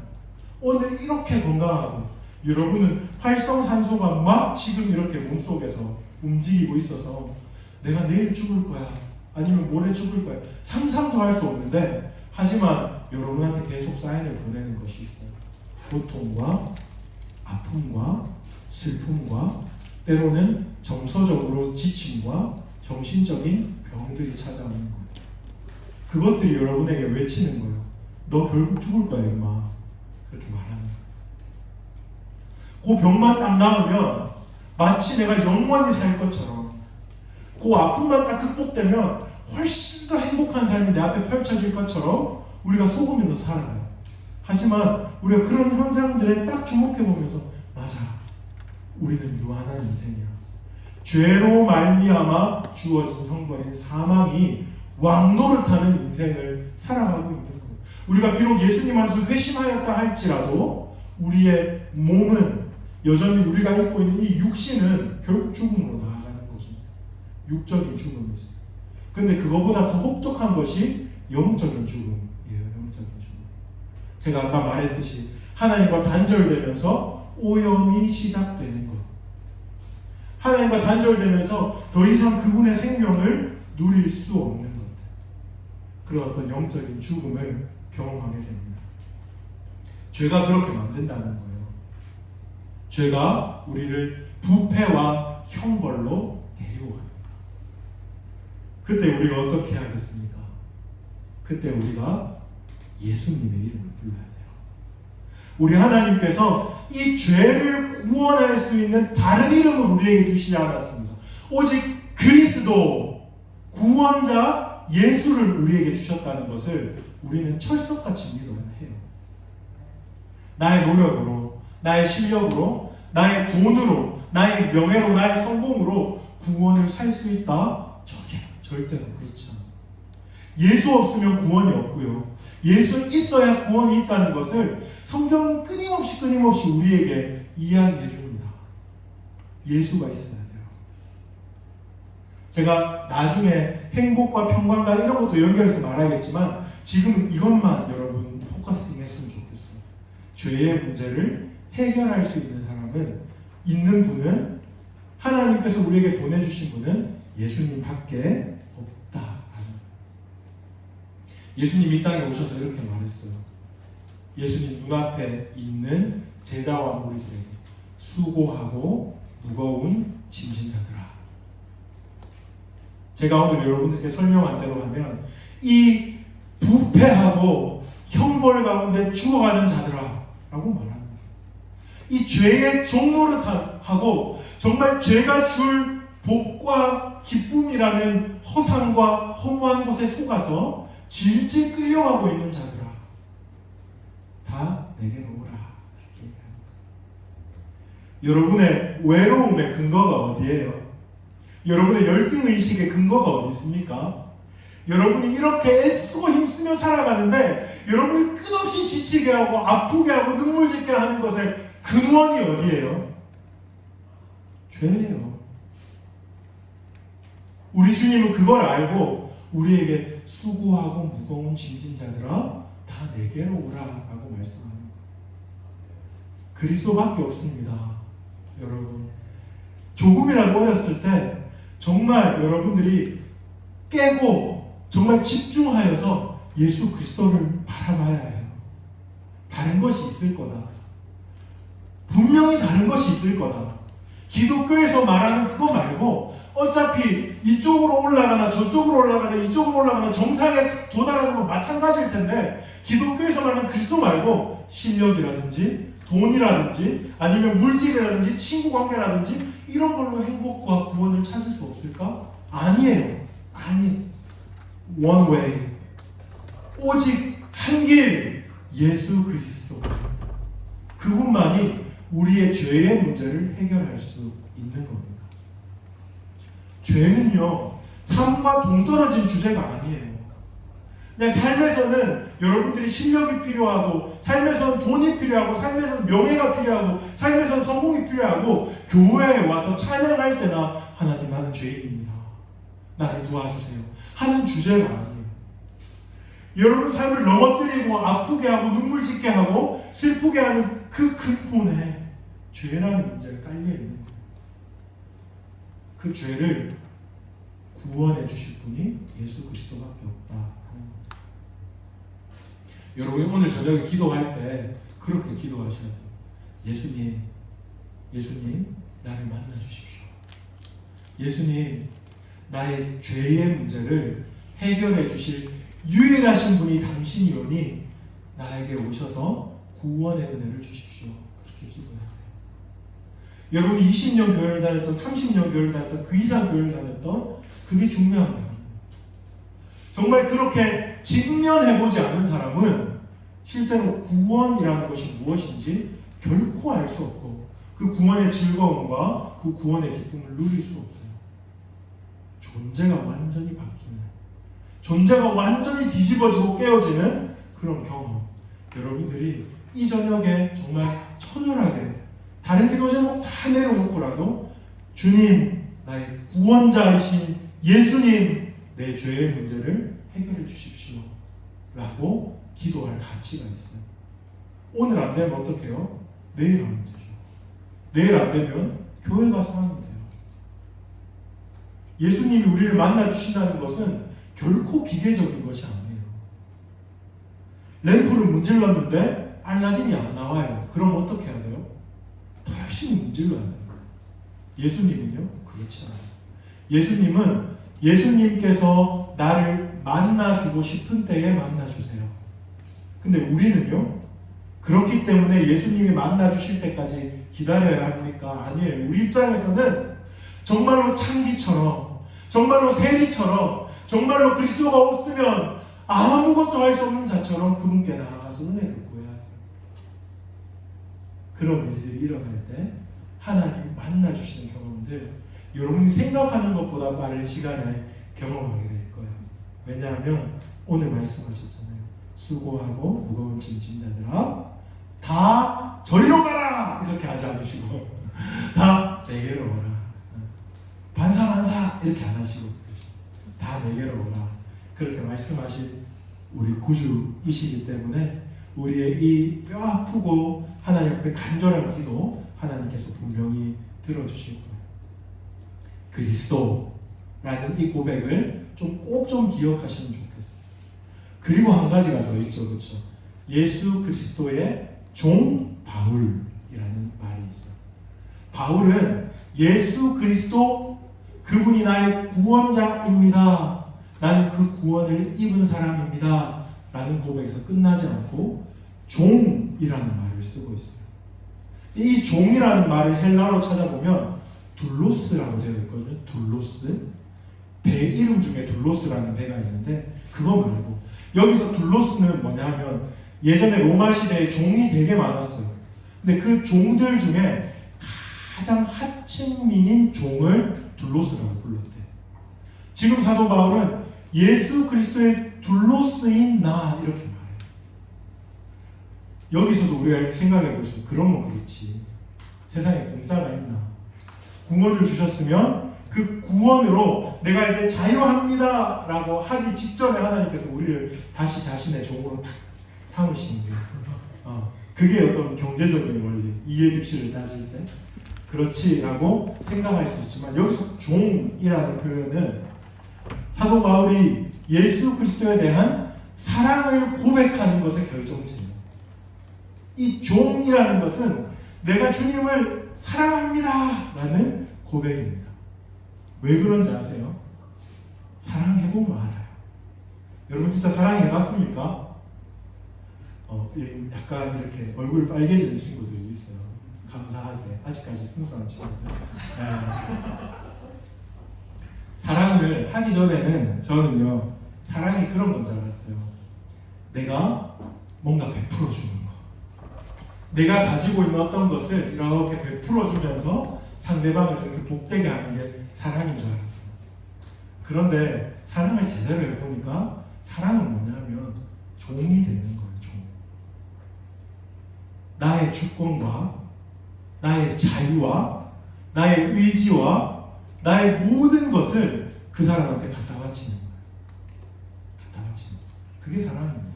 오늘 이렇게 건강하고 여러분은 활성산소가 막 지금 이렇게 몸속에서 움직이고 있어서 내가 내일 죽을 거야, 아니면 모레 죽을 거야, 상상도 할 수 없는데, 하지만 여러분한테 계속 사인을 보내는 것이 있어요. 고통과 아픔과 슬픔과 때로는 정서적으로 지침과 정신적인 병들이 찾아오는 거예요. 그것들이 여러분에게 외치는 거예요. 너 결국 죽을 거야, 임마. 그렇게 말하는 거예요. 그 병만 딱 나으면 마치 내가 영원히 살 것처럼, 그 아픔만 딱 극복되면 훨씬 더 행복한 삶이 내 앞에 펼쳐질 것처럼 우리가 속으면서 살아가요. 하지만 우리가 그런 현상들에 딱 주목해보면서, 맞아, 우리는 유한한 인생이야. 죄로 말미암아 주어진 형벌인 사망이 왕노릇하는 인생을 살아가고 있는 거예요. 우리가 비록 예수님 안에서 회심하였다 할지라도 우리의 몸은 여전히 우리가 입고 있는 이 육신은 결국 죽음으로 나아가는 거죠. 육적인 죽음이 있어요. 근데 그거보다 더 혹독한 것이 영적인 죽음이에요. 영적인 죽음. 제가 아까 말했듯이 하나님과 단절되면서 오염이 시작되는 것. 하나님과 단절되면서 더 이상 그분의 생명을 누릴 수 없는 것. 그런 어떤 영적인 죽음을 경험하게 됩니다. 죄가 그렇게 만든다는 거예요. 죄가 우리를 부패와 형벌로 데리고 갑니다. 그때 우리가 어떻게 하겠습니까? 그때 우리가 예수님의 이름을 불러야 돼요. 우리 하나님께서 이 죄를 구원할 수 있는 다른 이름을 우리에게 주시지 않았습니다. 오직 그리스도 구원자 예수를 우리에게 주셨다는 것을 우리는 철석같이 믿어야 해요. 나의 노력으로, 나의 실력으로, 나의 돈으로, 나의 명예로, 나의 성공으로 구원을 살 수 있다? 절대로 그렇지 않아요. 예수 없으면 구원이 없고요. 예수 있어야 구원이 있다는 것을 성경은 끊임없이 우리에게 이야기해 줍니다. 예수가 있어야 돼요. 제가 나중에 행복과 평강과 이런 것도 연결해서 말하겠지만 지금은 이것만 여러분 포커싱 했으면 좋겠어요. 죄의 문제를 해결할 수 있는 분은 하나님께서 우리에게 보내주신 분은 예수님 밖에 없다. 예수님 이 땅에 오셔서 이렇게 말했어요. 예수님 눈앞에 있는 제자와 무리들에게 수고하고 무거운 짐진 자들아. 제가 오늘 여러분들께 설명한 대로 하면 이 부패하고 형벌 가운데 죽어가는 자들아 라고 말하는 거예요. 이 죄의 종노릇하고 정말 죄가 줄 복과 기쁨이라는 허상과 허무한 곳에 속아서 질질 끌려가고 있는 자들아 다 내게로 오라 이렇게 얘기합니다. 여러분의 외로움의 근거가 어디예요? 여러분의 열등의식의 근거가 어디 있습니까? 여러분이 이렇게 애쓰고 힘쓰며 살아가는데 여러분이 끝없이 지치게 하고 아프게 하고 눈물 짓게 하는 것의 근원이 어디예요? 죄예요. 우리 주님은 그걸 알고 우리에게 수고하고 무거운 짐진 자들아 다 내게로 오라 라고 말씀하는 거예요. 그리스도밖에 없습니다. 여러분 조금이라도 어렸을 때 정말 여러분들이 깨고 정말 집중하여서 예수 그리스도를 바라봐야 해요. 다른 것이 있을 거다. 분명히 다른 것이 있을 거다. 기독교에서 말하는 그거 말고 어차피 이쪽으로 올라가나 저쪽으로 올라가나 이쪽으로 올라가나 정상에 도달하는 건 마찬가지일 텐데 기독교에서 말하는 그리스도 말고 실력이라든지 돈이라든지 아니면 물질이라든지 친구 관계라든지 이런 걸로 행복과 구원을 찾을 수 없을까? 아니에요. One way. 오직 한 길 예수 그리스도. 그분만이 우리의 죄의 문제를 해결할 수 있는 겁니다. 죄는요, 삶과 동떨어진 주제가 아니에요. 내 삶에서는 여러분들이 실력이 필요하고, 삶에서는 돈이 필요하고, 삶에서는 명예가 필요하고, 삶에서는 성공이 필요하고, 교회에 와서 찬양할 때나 하나님 나는 죄인입니다. 나를 도와주세요. 하는 주제가 아니에요. 여러분 삶을 넘어뜨리고 아프게 하고 눈물 짓게 하고 슬프게 하는 그 근본에 죄라는 문제가 깔려 있는 거예요. 그 죄를 구원해 주실 분이 예수 그리스도밖에 없다 하는 겁니다. 여러분이 오늘 저녁에 기도할 때 그렇게 기도하셔야 돼요. 예수님, 나를 만나 주십시오. 예수님, 나의 죄의 문제를 해결해 주실 유일하신 분이 당신이오니 나에게 오셔서 구원의 은혜를 주십시오. 그렇게 기도해야 돼요. 여러분이 20년 교회를 다녔던, 30년 교회를 다녔던, 그 이상 교회를 다녔던, 그게 중요합니다. 정말 그렇게 직면해보지 않은 사람은 실제로 구원이라는 것이 무엇인지 결코 알 수 없고 그 구원의 즐거움과 그 구원의 기쁨을 누릴 수 없어요. 존재가 완전히 바뀌는, 존재가 완전히 뒤집어지고 깨어지는 그런 경험, 여러분들이 이 저녁에 정말 처절하게 다른 기도 제목 다 내려놓고라도 주님, 나의 구원자이신 예수님, 내 죄의 문제를 해결해 주십시오 라고 기도할 가치가 있어요. 오늘 안 되면 어떻게 해요? 내일 하면 되죠. 내일 안 되면 교회 가서 하면 돼요. 예수님이 우리를 만나 주신다는 것은 결코 기계적인 것이 아니에요. 램프를 문질렀는데 알라딘이 안 나와요. 그럼 어떻게 해야 돼요? 더 열심히 문질러야 돼요. 예수님은요? 그렇지 않아요. 예수님은 예수님께서 나를 만나주고 싶은 때에 만나주세요. 근데 우리는요? 그렇기 때문에 예수님이 만나주실 때까지 기다려야 합니까? 아니에요. 우리 입장에서는 정말로 창기처럼, 정말로 세리처럼, 정말로 그리스도가 없으면 아무것도 할 수 없는 자처럼 그분께 나아가서 은혜를 구해야 돼요. 그런 일들이 일어날 때 하나님 만나주시는 경험들, 여러분이 생각하는 것보다 빠른 시간에 경험하게 될 거예요. 왜냐하면 오늘 말씀하셨잖아요. 수고하고 무거운 짐 진 자들아 다 저리로 가라 이렇게 하지 않으시고 다 내게로 오라, 반사 이렇게 안 하시고 다 내게로 오라 그렇게 말씀하신 우리 구주이시기 때문에 우리의 이 뼈 아프고 하나님 앞에 간절한 기도 하나님께서 분명히 들어주실 거예요. 그리스도라는 이 고백을 꼭 좀 기억하시면 좋겠어요. 그리고 한 가지가 더 있죠. 그렇죠? 예수 그리스도의 종 바울이라는 말이 있어요. 바울은 예수 그리스도 그분이 나의 구원자입니다. 나는 그 구원을 입은 사람입니다. 라는 고백에서 끝나지 않고 종이라는 말을 쓰고 있어요. 이 종이라는 말을 헬라어로 찾아보면 둘로스라고 되어 있거든요. 둘로스. 배 이름 중에 둘로스라는 배가 있는데 그거 말고 여기서 둘로스는 뭐냐면 예전에 로마 시대에 종이 되게 많았어요. 근데 그 종들 중에 가장 하층민인 종을 둘로스라고 불렀대요. 지금 사도 바울은 예수 그리스도의 둘로스인 나 이렇게 말해요. 여기서도 우리가 이렇게 생각해 볼 수 있어요. 그러면 그렇지. 세상에 공짜가 있나? 구원을 주셨으면 그 구원으로 내가 이제 자유합니다 라고 하기 직전에 하나님께서 우리를 다시 자신의 종으로 탁 삼으시는 거예요. 그게 어떤 경제적인 원리, 이해득실을 따질 때 그렇지라고 생각할 수 있지만 여기서 종이라는 표현은 사도 바울이 예수 그리스도에 대한 사랑을 고백하는 것의 결정체예요. 이 종이라는 것은 내가 주님을 사랑합니다 라는 고백입니다. 왜 그런지 아세요? 사랑해보면 알아요. 여러분 진짜 사랑해봤습니까? 약간 이렇게 얼굴 빨개지는 친구들이 있어요. 감사하게 아직까지 순수한 친구들. 사랑을 하기 전에는 저는요 사랑이 그런 건 줄 알았어요. 내가 뭔가 베풀어주는 거, 내가 가지고 있는 어떤 것을 이렇게 베풀어주면서 상대방을 이렇게 복되게 하는 게 사랑인 줄 알았어요. 그런데 사랑을 제대로 해보니까 사랑은 뭐냐면 종이 되는 거예요. 종. 나의 주권과 나의 자유와 나의 의지와 나의 모든 것을 그 사람한테 갖다 바치는 거예요. 갖다 바치는 거예요. 그게 사랑입니다.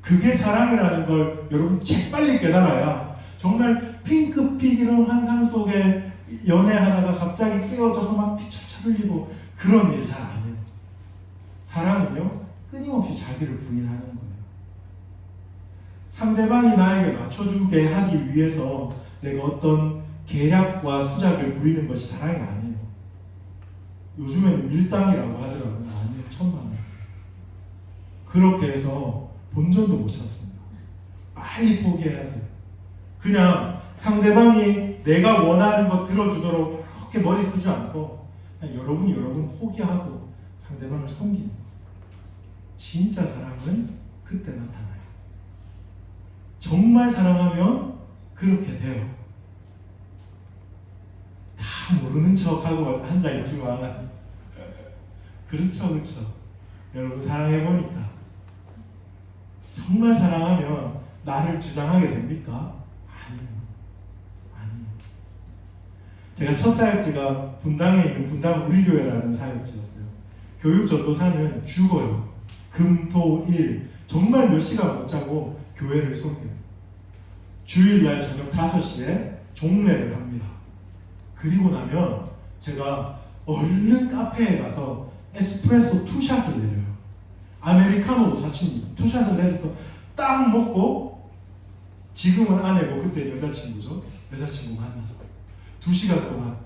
그게 사랑이라는 걸 여러분 재빨리 깨달아야 정말 핑크빛 이런 환상 속에 연애하다가 갑자기 깨어져서 막 피철철 흘리고 그런 일 잘 안 해요. 사랑은요, 끊임없이 자기를 부인하는 거예요. 상대방이 나에게 맞춰주게 하기 위해서 내가 어떤 계략과 수작을 부리는 것이 사랑이 아니에요. 요즘에는 밀당이라고 하더라고요. 아니에요. 천만에. 그렇게 해서 본전도 못 찾습니다. 빨리 포기해야 돼요. 그냥 상대방이 내가 원하는 거 들어주도록 그렇게 머리 쓰지 않고 그냥 여러분 포기하고 상대방을 섬기는 거예요. 진짜 사랑은 그때 나타나요. 정말 사랑하면 그렇게 돼요. 다 모르는 척하고 앉아있지만 그렇죠. 여러분 사랑해보니까 정말 사랑하면 나를 주장하게 됩니까? 아니에요. 제가 첫 사역지가 분당에 있는 분당 우리교회라는 사역지였어요. 교육전도사는 죽어요. 금, 토, 일 정말 몇 시간 못 자고 교회를 섬겨요. 주일날 저녁 5시에 종례를 합니다. 그리고 나면 제가 얼른 카페에 가서 에스프레소 2샷을 내려요. 아메리카노도 사칩니다. 2샷을 내려서 딱 먹고, 지금은 아내고 그때 여자친구죠. 여자친구 만나서 2시간 동안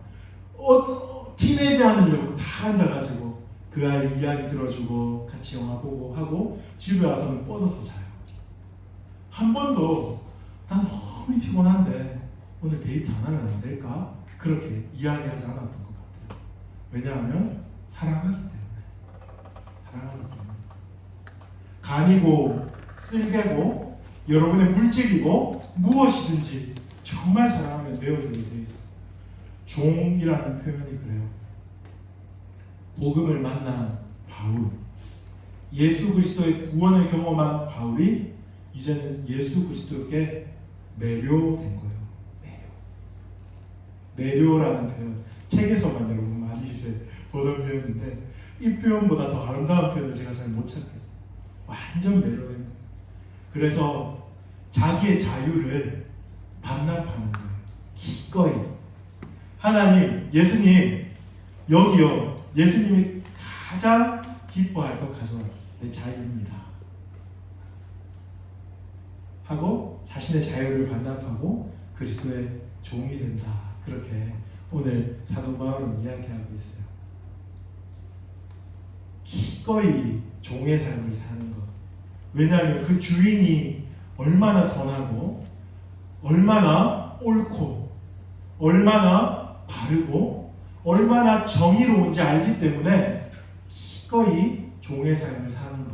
티내지 않으려고 다 앉아가지고 그 아이 이야기 들어주고 같이 영화 보고 하고 집에 와서는 뻗어서 자요. 한 번도 난 너무 피곤한데 오늘 데이트 안 하면 안 될까? 그렇게 이야기하지 않았던 것 같아요. 왜냐하면 사랑하기 때문에. 간이고 쓸개고 여러분의 물질이고 무엇이든지 정말 사랑하면 내어주게 되어 있어요. 종이라는 표현이 그래요. 복음을 만난 바울, 예수 그리스도의 구원을 경험한 바울이 이제는 예수 그리스도께 매료된 거예요. 매료라는 표현, 책에서만 여러분 많이 이제 보던 표현인데 이 표현보다 더 아름다운 표현을 제가 잘 못 찾겠어요. 완전 매료된 거예요. 그래서 자기의 자유를 반납하는 거예요. 기꺼이. 하나님, 예수님, 여기요. 예수님이 가장 기뻐할 것 가져와. 내 자유입니다. 하고 자신의 자유를 반납하고 그리스도의 종이 된다. 그렇게 오늘 사도 바울은 이야기하고 있어요. 기꺼이 종의 삶을 사는 것. 왜냐하면 그 주인이 얼마나 선하고 얼마나 옳고 얼마나 바르고 얼마나 정의로운지 알기 때문에 기꺼이 종의 삶을 사는 것.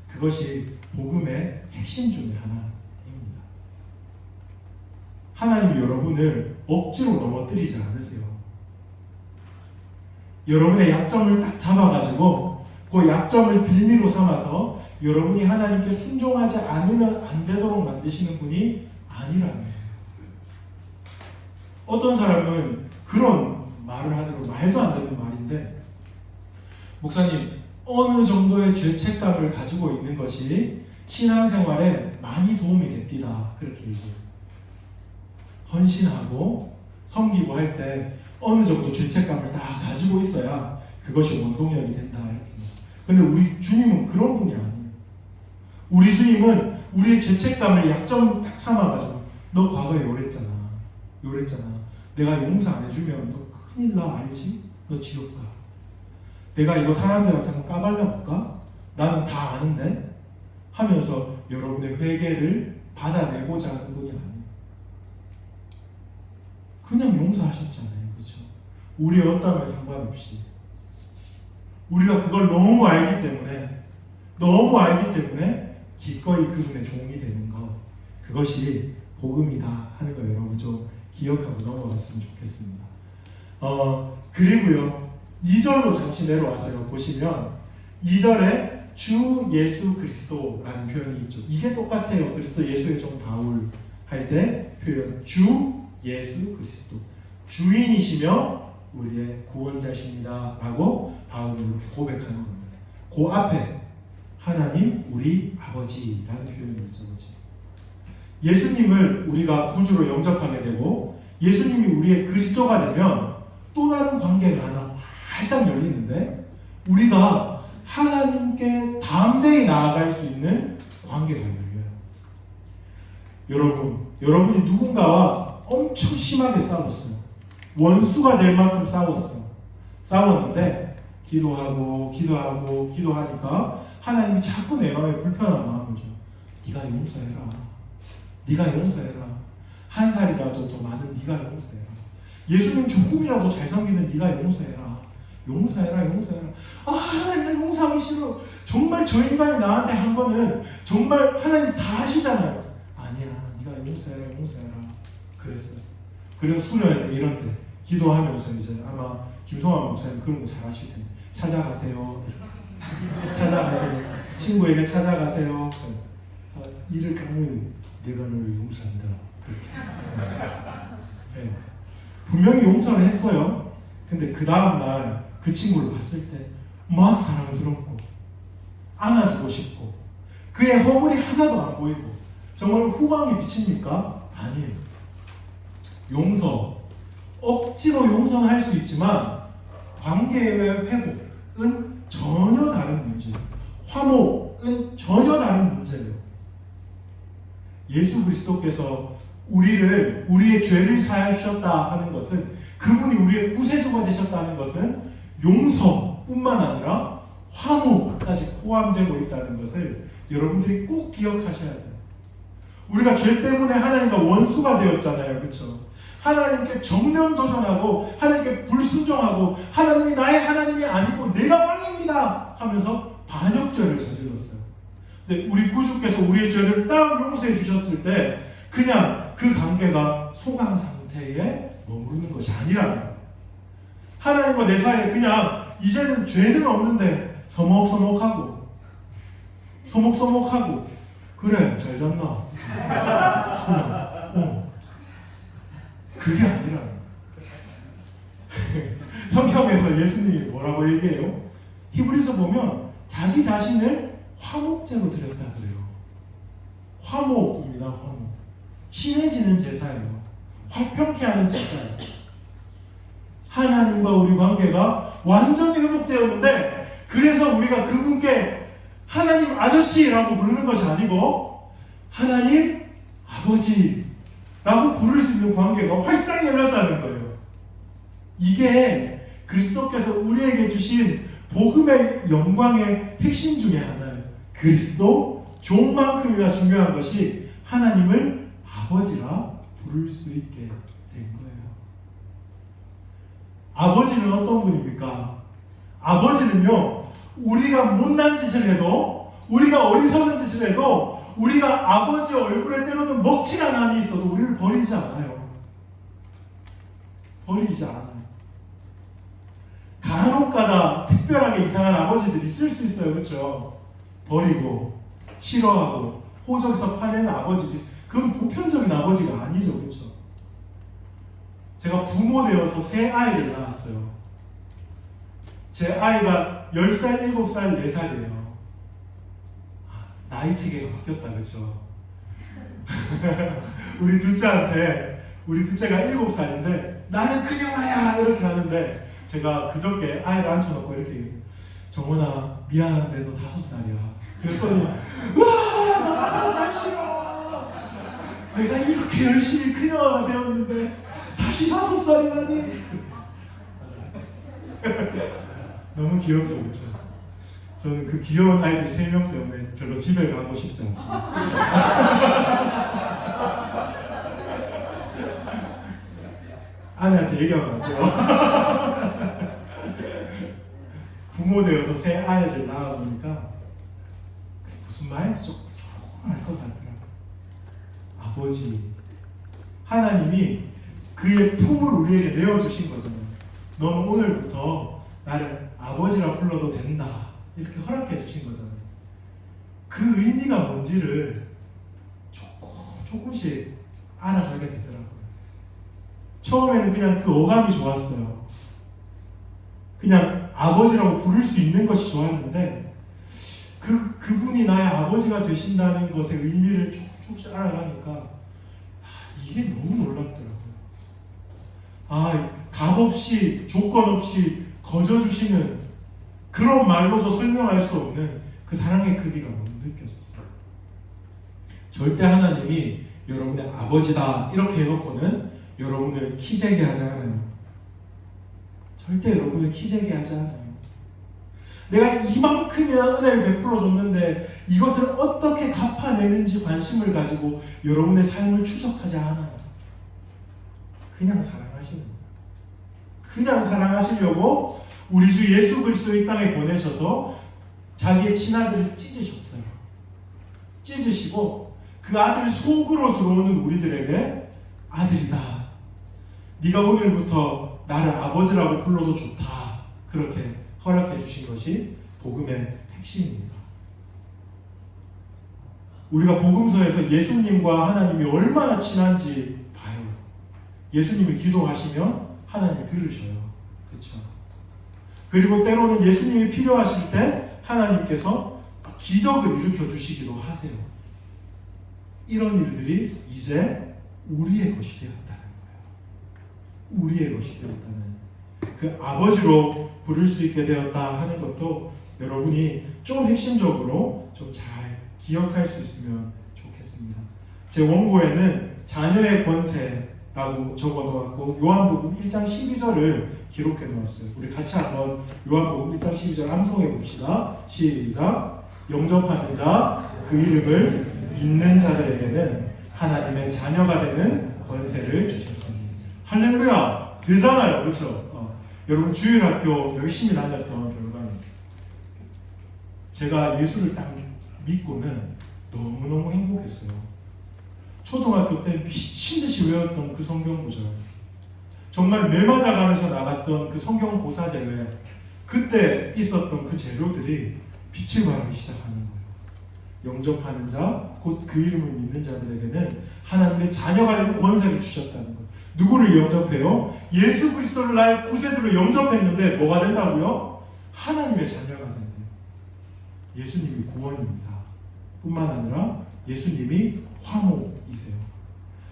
그것이 복음의 핵심 중에 하나입니다. 하나님이 여러분을 억지로 넘어뜨리지 않으세요. 여러분의 약점을 딱 잡아가지고 그 약점을 빌미로 삼아서 여러분이 하나님께 순종하지 않으면 안 되도록 만드시는 분이 아니라는 거예요. 어떤 사람은 그런 말을 하더라고요. 말도 안 되는 말인데, 목사님, 어느 정도의 죄책감을 가지고 있는 것이 신앙생활에 많이 도움이 됩니다. 그렇게 얘기해요. 헌신하고 섬기고 할 때 어느 정도 죄책감을 다 가지고 있어야 그것이 원동력이 된다. 이렇게. 근데 우리 주님은 그런 분이 아니에요. 우리 주님은 우리의 죄책감을 약점을 딱 삼아가지고 너 과거에 요랬잖아. 내가 용서 안 해주면 너 큰일 나. 알지? 너 지옥 가. 내가 이거 사람들한테 한번 까발려볼까? 나는 다 아는데? 하면서 여러분의 회개를 받아내고자 하는 분이 아니에요. 그냥 용서하셨잖아요. 그렇죠? 우리의 어떠함에 상관없이 우리가 그걸 너무 알기 때문에 기꺼이 그분의 종이 되는 것, 그것이 복음이다 하는 거 여러분 좀 기억하고 넘어갔으면 좋겠습니다. 그리고요 2절로 잠시 내려와서요 보시면 2절에 주 예수 그리스도라는 표현이 있죠. 이게 똑같아요. 그리스도 예수의 종 바울 할 때 표현 주 예수 그리스도, 주인이시며 우리의 구원자십니다 라고 바울은 이렇게 고백하는 겁니다. 그 앞에 하나님 우리 아버지라는 표현이 있어요. 예수님을 우리가 구주로 영접하게 되고 예수님이 우리의 그리스도가 되면 또 다른 관계가 하나 활짝 열리는데 우리가 하나님께 담대히 나아갈 수 있는 관계가 열려요. 여러분이 누군가와 엄청 심하게 싸웠어요. 원수가 될 만큼 싸웠어요. 싸웠는데 기도하니까 하나님이 자꾸 내 마음에 불편한 마음을 줘. 네가 용서해라. 한 살이라도 더 많은 네가 용서해라. 예수님 조금이라도 잘 섬기는 네가 용서해라. 아, 하나님 나 용서하기 싫어. 정말 저 인간이 나한테 한 거는 정말 하나님 다 아시잖아요. 아니야, 네가 용서해라. 그랬어요. 그래서 수련회 이런 때 기도하면서 이제 아마 김성환 목사님 그런 거 잘 아실 텐데 찾아가세요. 친구에게 찾아가세요. 이를 깎는 내가 너를 용서한다. 그렇게. 네. 분명히 용서를 했어요. 근데 그 다음날 그 친구를 봤을 때 막 사랑스럽고 안아주고 싶고 그의 허물이 하나도 안 보이고 정말 후광이 비칩니까? 아니에요. 억지로 용서는 할 수 있지만 관계의 회복은 전혀 다른 문제예요. 화목은 전혀 다른 문제예요. 예수 그리스도께서 우리의 죄를 사하여 주셨다 하는 것은 그분이 우리의 구세주가 되셨다는 것은 용서뿐만 아니라 화목까지 포함되고 있다는 것을 여러분들이 꼭 기억하셔야 돼요. 우리가 죄 때문에 하나님과 원수가 되었잖아요. 그렇죠? 하나님께 정면 도전하고 하나님께 불순종하고 하나님이 나의 하나님이 아니고 내가 왕입니다 하면서 반역죄를 저질렀어요. 근데 우리 구주께서 우리의 죄를 딱 용서해 주셨을 때 그냥 그 관계가 소강 상태에 머무르는 것이 아니라는 거예요. 하나님과 내 사이에 그냥 이제는 죄는 없는데 서먹서먹하고 그래 잘 잤나 그냥 그게 아니라 성경에서 예수님이 뭐라고 얘기해요? 히브리서 보면 자기 자신을 화목제로 드렸다 그래요. 화목입니다. 화목. 친해지는 제사예요. 화평케 하는 제사예요. 하나님과 우리 관계가 완전히 회복되었는데 그래서 우리가 그분께 하나님 아저씨라고 부르는 것이 아니고 하나님 아버지라고 부를 수 있는 관계가 활짝 열렸다는 거예요. 이게 그리스도께서 우리에게 주신 복음의 영광의 핵심 중에 하나예요. 그리스도 종만큼이나 중요한 것이 하나님을 아버지라 부를 수 있게 된 거예요. 아버지는 어떤 분입니까? 아버지는요, 우리가 못난 짓을 해도, 우리가 어리석은 짓을 해도, 우리가 아버지 얼굴에 때로는 먹칠한 한이 있어도 우리를 버리지 않아요. 간혹가다 특별하게 이상한 아버지들이 있을 수 있어요. 그렇죠? 버리고 싫어하고 호적에서 파내는 아버지들이, 그건 보편적인 아버지가 아니죠. 그렇죠? 제가 부모 되어서 새 아이를 낳았어요. 제 아이가 10살, 7살, 4살이에요. 나이 체계가 바뀌었다. 그렇죠? 우리 둘째가 7살인데 나는 그녀야 이렇게 하는데 제가 그저께 아이를 앉혀놓고 이렇게 얘기했어요. 정원아 미안한데 너 5살이야. 그랬더니 나 5살 싫어. 내가 이렇게 열심히 그녀가 되었는데 다시 5살이라니. 너무 귀엽죠. 그렇죠? 저는 그 귀여운 아이들 3명 때문에 별로 집에 가고 싶지 않습니다. 아내한테 얘기하면 안 돼요. 부모 되어서 새 아이를 낳아보니까 무슨 말인지 조금 알 것 같더라고요. 아버지, 하나님이 그의 품을 우리에게 내어주신 거잖아요. 너는 오늘부터 나를 아버지라 불러도 된다, 이렇게 허락해 주신 거잖아요. 그 의미가 뭔지를 조금씩 알아가게 되더라고요. 처음에는 그냥 그 어감이 좋았어요. 그냥 아버지라고 부를 수 있는 것이 좋았는데 그분이 나의 아버지가 되신다는 것의 의미를 조금씩 알아가니까 이게 너무 놀랍더라고요. 값없이 조건 없이 거저주시는 그런 말로도 설명할 수 없는 그 사랑의 크기가 너무 느껴졌어요. 절대 하나님이 여러분의 아버지다 이렇게 해놓고는 여러분을 키재게 하지 않아요. 절대 여러분을 키재게 하지 않아요. 내가 이만큼이나 은혜를 베풀어 줬는데 이것을 어떻게 갚아내는지 관심을 가지고 여러분의 삶을 추적하지 않아요. 그냥 사랑하시는 거예요. 그냥 사랑하시려고 우리 주 예수 그리스도 이 땅에 보내셔서 자기의 친아들을 찢으셨어요. 찢으시고 그 아들 속으로 들어오는 우리들에게 아들이다. 네가 오늘부터 나를 아버지라고 불러도 좋다. 그렇게 허락해 주신 것이 복음의 핵심입니다. 우리가 복음서에서 예수님과 하나님이 얼마나 친한지 봐요. 예수님이 기도하시면 하나님이 들으셔요. 그렇죠? 그리고 때로는 예수님이 필요하실 때 하나님께서 기적을 일으켜 주시기도 하세요. 이런 일들이 이제 우리의 것이 되었다는 거예요. 우리의 것이 되었다는 그 아버지로 부를 수 있게 되었다 하는 것도 여러분이 좀 핵심적으로 좀 잘 기억할 수 있으면 좋겠습니다. 제 원고에는 자녀의 권세라고 적어놓았고 요한복음 1장 12절을 기록해 놓았어요. 우리 같이 한번 요한복음 1장 12절 암송해 봅시다. 시작. 영접하는 자 그 이름을 믿는 자들에게는 하나님의 자녀가 되는 권세를 주셨으니. 할렐루야. 되잖아요. 그렇죠? 여러분 주일학교 열심히 다녔던 결과는 제가 예수를 딱 믿고는 너무너무 행복했어요. 초등학교 때 미친듯이 외웠던 그 성경 구절, 정말 매 맞아가면서 나갔던 그 성경 고사 대회, 그때 있었던 그 재료들이 빛을 발하기 시작하는 거예요. 영접하는 자, 곧 그 이름을 믿는 자들에게는 하나님의 자녀가 되는 권세를 주셨다는 거. 누구를 영접해요? 예수 그리스도를 나의 구세주로 영접했는데 뭐가 된다고요? 하나님의 자녀가 된대요. 예수님이 구원입니다. 뿐만 아니라 예수님이 화목이세요.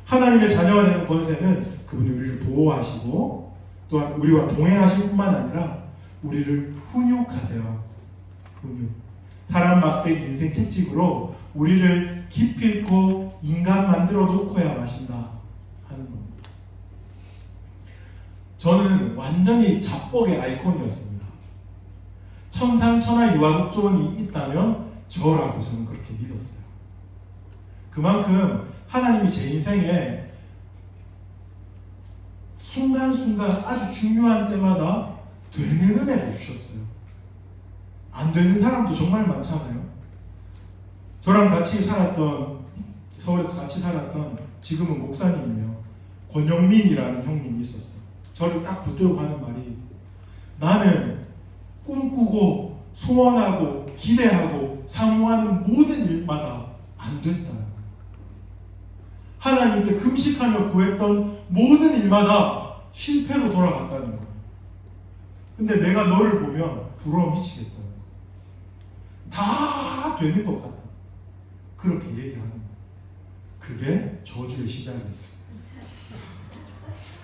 하나님의 자녀가 되는 권세는 그분이 우리를 보호하시고 또한 우리와 동행하실 뿐만 아니라 우리를 훈육하세요. 훈육. 사람 막대기 인생 채찍으로 우리를 기필코 인간 만들어 놓고야 마신다 하는 겁니다. 저는 완전히 자뻑의 아이콘이었습니다. 천상천하 유아국조원이 있다면 저라고 저는 그렇게 믿었어요. 그만큼 하나님이 제 인생에 순간순간 아주 중요한 때마다 되는 은혜를 주셨어요. 안 되는 사람도 정말 많잖아요. 저랑 같이 살았던, 서울에서 같이 살았던 지금은 목사님이에요. 권영민이라는 형님이 있었어요. 저를 딱 붙들고 하는 말이, 나는 꿈꾸고 소원하고 기대하고 사모하는 모든 일마다 안 됐다는 거예요. 하나님께 금식하며 구했던 모든 일마다 실패로 돌아갔다는 거예요. 근데 내가 너를 보면 부러워 미치겠다는 거예요. 다 되는 것 같다. 그렇게 얘기하는 거예요. 그게 저주의 시작이었습니다.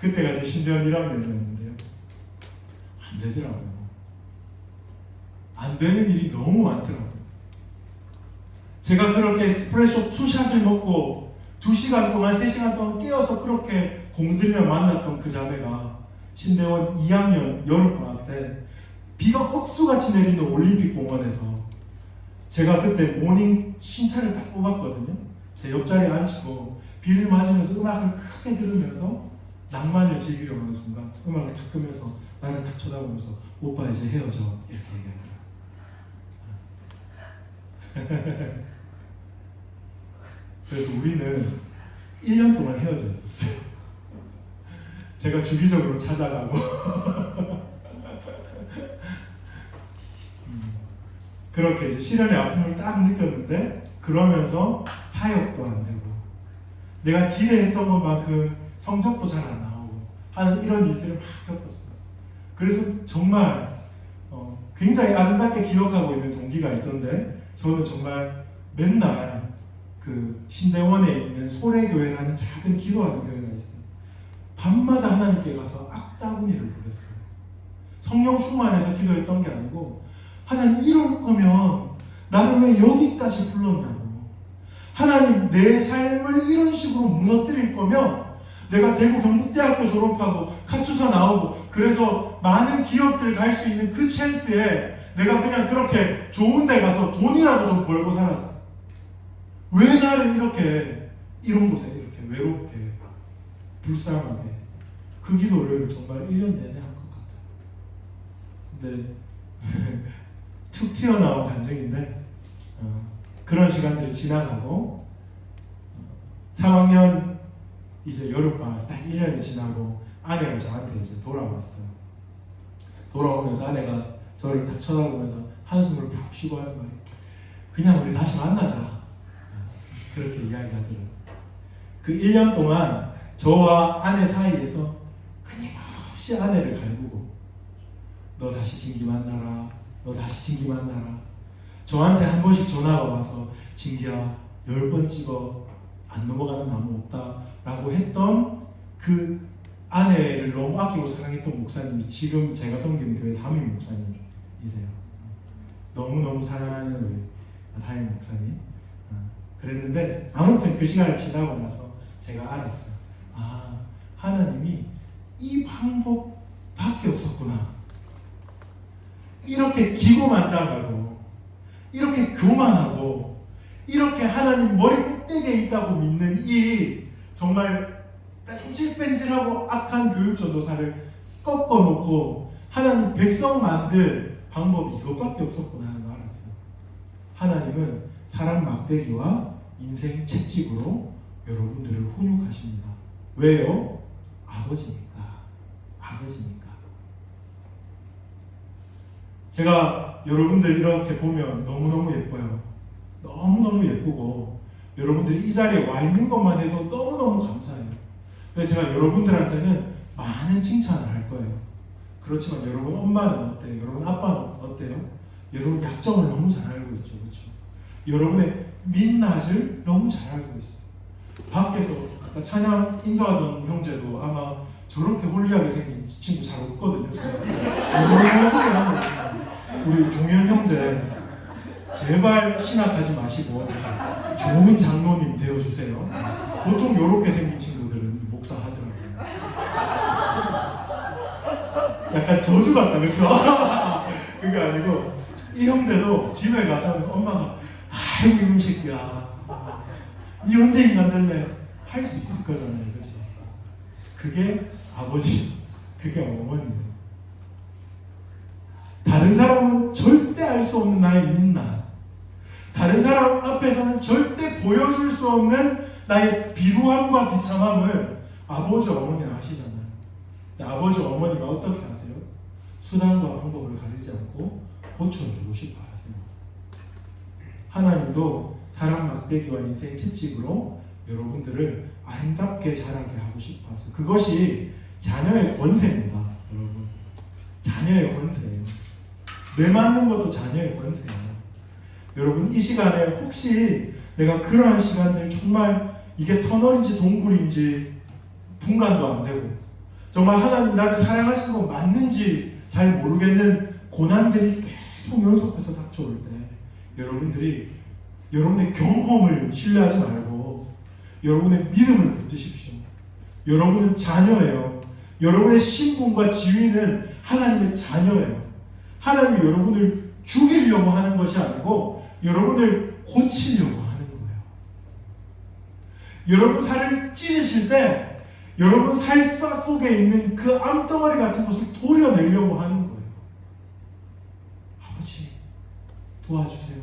그때가 제 신대원 1학년이었는데요. 안 되더라고요. 안 되는 일이 너무 많더라고요. 제가 그렇게 스프레소 2샷을 먹고 2시간 동안 3시간 동안 깨어서 그렇게 공들여 만났던 그 자매가 신대원 2학년 여름방학 때 비가 억수같이 내리는 올림픽 공원에서 제가 그때 모닝 신차를 딱 뽑았거든요. 제 옆자리에 앉히고 비를 맞으면서 음악을 크게 들으면서 낭만을 즐기려고 하는 순간 음악을 탁 끄면서 나를 탁 쳐다보면서 오빠 이제 헤어져 이렇게 얘기하더라고요. 그래서 우리는 1년 동안 헤어져 있었어요. 제가 주기적으로 찾아가고 그렇게 이제 시련의 아픔을 딱 느꼈는데, 그러면서 사역도 안 되고 내가 기대했던 것만큼 성적도 잘 안 나오고 하는 이런 일들을 막 겪었어요. 그래서 정말 굉장히 아름답게 기억하고 있는 동기가 있던데, 저는 정말 맨날 그 신대원에 있는 소래교회라는 작은 기도하는 교회가 있어요. 밤마다 하나님께 가서 악다구니를 부렸어요. 성령 충만해서 기도했던 게 아니고, 하나님 이럴 거면 나를 왜 여기까지 불렀냐고. 하나님 내 삶을 이런 식으로 무너뜨릴 거면 내가 대구 경북대학교 졸업하고 카투사 나오고 그래서 많은 기업들 갈 수 있는 그 찬스에 내가 그냥 그렇게 좋은 데 가서 돈이라도 좀 벌고 살았어. 왜 나를 이렇게 이런 곳에 이렇게 외롭게 불쌍하게. 그 기도를 정말 1년 내내 한 것 같아요. 근데 툭 튀어나온 감정인데 그런 시간들이 지나가고 3학년 이제 여름방학 딱 1년이 지나고 아내가 저한테 이제 돌아왔어요. 돌아오면서 아내가 저를 딱 쳐다보면서 한숨을 푹 쉬고 하는 말이, 그냥 우리 다시 만나자. 그렇게 이야기하더라고요. 그 1년 동안 저와 아내 사이에서 끊임없이 아내를 갈구고, 너 다시 진기 만나라, 너 다시 진기 만나라. 저한테 한 번씩 전화가 와서, 진기야 10번 찍어 안 넘어가는 나무 없다 라고 했던 그 아내를 너무 아끼고 사랑했던 목사님이 지금 제가 섬기는 교회 담임 목사님이세요. 너무너무 사랑하는 우리 담임 목사님. 그랬는데 아무튼 그 시간을 지나고 나서 제가 알았어요. 아, 하나님이 이 방법밖에 없었구나. 이렇게 기고만장하고 이렇게 교만하고 이렇게 하나님 머리 꼭대기에 있다고 믿는 이 정말 뺀질뺀질하고 악한 교육 전도사를 꺾어놓고 하나님 백성 만들 방법이 이것밖에 없었구나 하는 거 알았어요. 하나님은 사람 막대기와 인생 채찍으로 여러분들을 훈육하십니다. 왜요? 아버지니까. 아버지니까. 제가 여러분들 이렇게 보면 너무너무 예뻐요. 너무너무 예쁘고 여러분들이 이 자리에 와 있는 것만 해도 너무너무 감사해요. 그래서 제가 여러분들한테는 많은 칭찬을 할 거예요. 그렇지만 여러분 엄마는 어때요? 여러분 아빠는 어때요? 여러분 약점을 너무 잘 알고 있죠. 그렇죠? 여러분의 민낯을 너무 잘 알고 있어요. 밖에서 아까 찬양 인도하던 형제도 아마 저렇게 홀리하게 생긴 친구 잘 없거든요. 우리 종현 형제 제발 신학하지 마시고 좋은 장로님 되어주세요. 보통 이렇게 생긴 친구들은 목사 하더라고요. 약간 저주 같다, 그렇죠? 그게 아니고 이 형제도 집에 가서는 엄마가 아이고 이놈 새끼야, 니 언제 인간 될래? 할 수 있을 거잖아요, 그렇죠? 그게 아버지, 그게 어머니예요. 다른 사람은 절대 알 수 없는 나의 민낯, 다른 사람 앞에서는 절대 보여줄 수 없는 나의 비루함과 비참함을 아버지 어머니는 아시잖아요. 근데 아버지 어머니가 어떻게 하세요? 수단과 방법을 가리지 않고 고쳐주고 싶어 하세요. 하나님도 사람 막대기와 인생 채찍으로 여러분들을 아름답게 자라게 하고 싶어 하세요. 그것이 자녀의 권세입니다. 여러분, 자녀의 권세예요. 뇌 맞는 것도 자녀의 권세예요. 여러분, 이 시간에 혹시 내가 그러한 시간들 정말 이게 터널인지 동굴인지 분간도 안 되고 정말 하나님 나를 사랑하시는 거 맞는지 잘 모르겠는 고난들이 계속 연속해서 닥쳐올 때 여러분들이 여러분의 경험을 신뢰하지 말고 여러분의 믿음을 붙드십시오. 여러분은 자녀예요. 여러분의 신분과 지위는 하나님의 자녀예요. 하나님이 여러분을 죽이려고 하는 것이 아니고 여러분을 고치려고 하는 거예요. 여러분 살을 찢으실 때 여러분 살 속에 있는 그 암덩어리 같은 것을 도려내려고 하는 거예요. 아버지 도와주세요.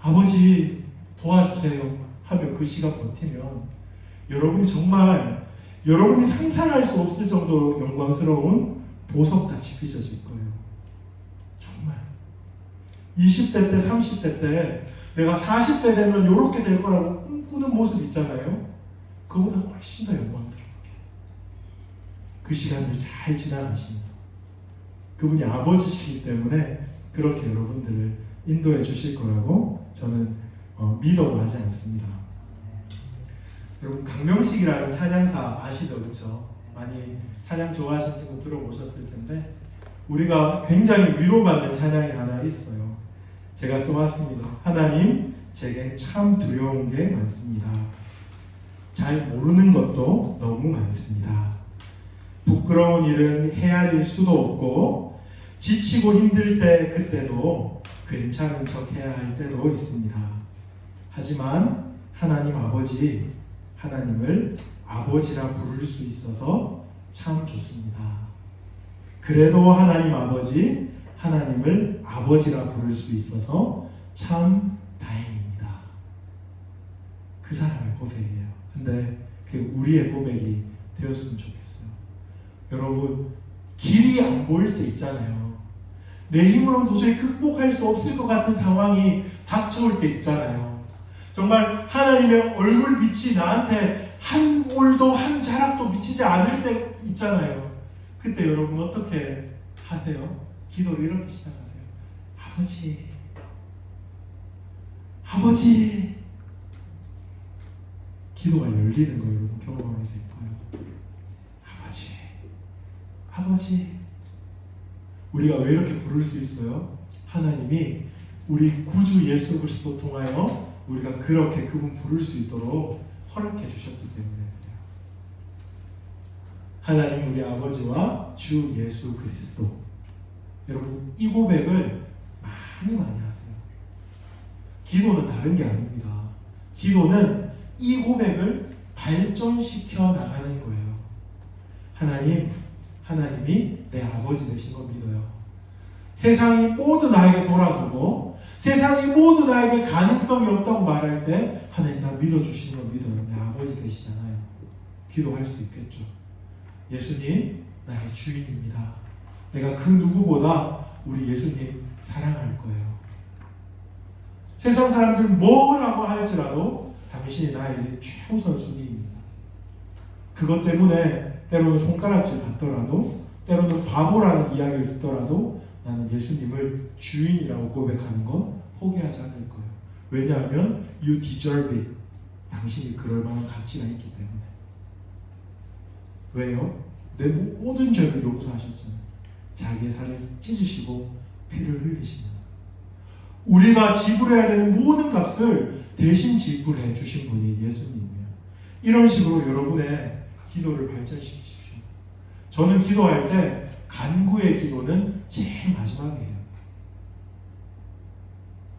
아버지 도와주세요 하며 그 시간 버티면 여러분이 정말 여러분이 상상할 수 없을 정도로 영광스러운 보석같이 빚어질 거예요. 정말 20대 때 30대 때 내가 40대 되면 이렇게 될 거라고 꿈꾸는 모습 있잖아요. 그보다 훨씬 더 영광스럽게 그 시간들 잘 지나가십니다. 그분이 아버지시기 때문에 그렇게 여러분들을 인도해 주실 거라고 저는 믿어하지 않습니다. 여러분 강명식이라는 찬양사 아시죠? 그렇죠? 많이 찬양 좋아하시는 친구 들어보셨을 텐데 우리가 굉장히 위로받는 찬양이 하나 있어요. 제가 써왔습니다. 하나님, 제겐 참 두려운 게 많습니다. 잘 모르는 것도 너무 많습니다. 부끄러운 일은 헤아릴 수도 없고 지치고 힘들 때 그때도 괜찮은 척 해야 할 때도 있습니다. 하지만 하나님 아버지, 하나님을 아버지라 부를 수 있어서 참 좋습니다. 그래도 하나님 아버지, 하나님을 아버지라 부를 수 있어서 참 다행입니다. 그 사람의 고백이에요. 근데 그 우리의 고백이 되었으면 좋겠어요. 여러분, 길이 안 보일 때 있잖아요. 내 힘으로는 도저히 극복할 수 없을 것 같은 상황이 닥쳐올 때 있잖아요. 정말 하나님의 얼굴빛이 나한테 한 올도 한 자락도 미치지 않을 때 있잖아요. 그때 여러분 어떻게 하세요? 기도를 이렇게 시작하세요. 아버지, 아버지. 기도가 열리는 거 여러분 경험하게 될 거예요. 아버지, 아버지. 우리가 왜 이렇게 부를 수 있어요? 하나님이 우리 구주 예수 그리스도 통하여 우리가 그렇게 그분 부를 수 있도록 허락해 주셨기 때문에 그래요. 하나님 우리 아버지와 주 예수 그리스도. 여러분 이 고백을 많이 하세요. 기도는 다른 게 아닙니다. 기도는 이 고백을 발전시켜 나가는 거예요. 하나님이 내 아버지 되신 걸 믿어요. 세상이 모두 나에게 돌아서고 세상이 모두 나에게 가능성이 없다고 말할 때 하나님 나 믿어주시는 걸 믿어요. 내 아버지 되시잖아요. 기도할 수 있겠죠. 예수님 나의 주인입니다. 내가 그 누구보다 우리 예수님 사랑할 거예요. 세상 사람들 뭐라고 할지라도 당신이 나에게 최우선 순위입니다. 그것 때문에 때로는 손가락질 받더라도 때로는 바보라는 이야기를 듣더라도 나는 예수님을 주인이라고 고백하는 거 포기하지 않을 거예요. 왜냐하면 you deserve it. 당신이 그럴 만한 가치가 있기 때문에. 왜요? 내 모든 죄를 용서하셨잖아요. 자기의 살을 찢으시고 피를 흘리시는 우리가 지불해야 되는 모든 값을 대신 지불해 주신 분이 예수님이에요. 이런 식으로 여러분의 기도를 발전시키십시오. 저는 기도할 때 간구의 기도는 제일 마지막이에요.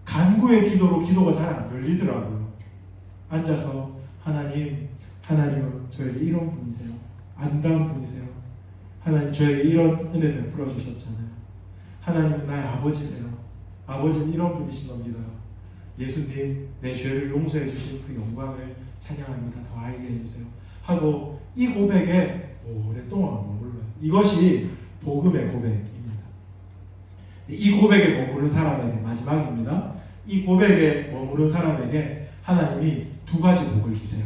간구의 기도로 기도가 잘 안 열리더라고요. 앉아서 하나님은 저에게 이런 분이세요. 안다운 분이세요. 하나님 저에게 이런 은혜 베풀어 주셨잖아요. 하나님은 나의 아버지세요. 아버지는 이런 분이신 걸 믿어요. 예수님 내 죄를 용서해 주신 그 영광을 찬양합니다. 더 알게 해주세요. 하고 이 고백에 오랫동안 머물러요. 이것이 복음의 고백입니다. 이 고백에 머무른 사람에게 마지막입니다. 이 고백에 머무른 사람에게 하나님이 두 가지 복을 주세요.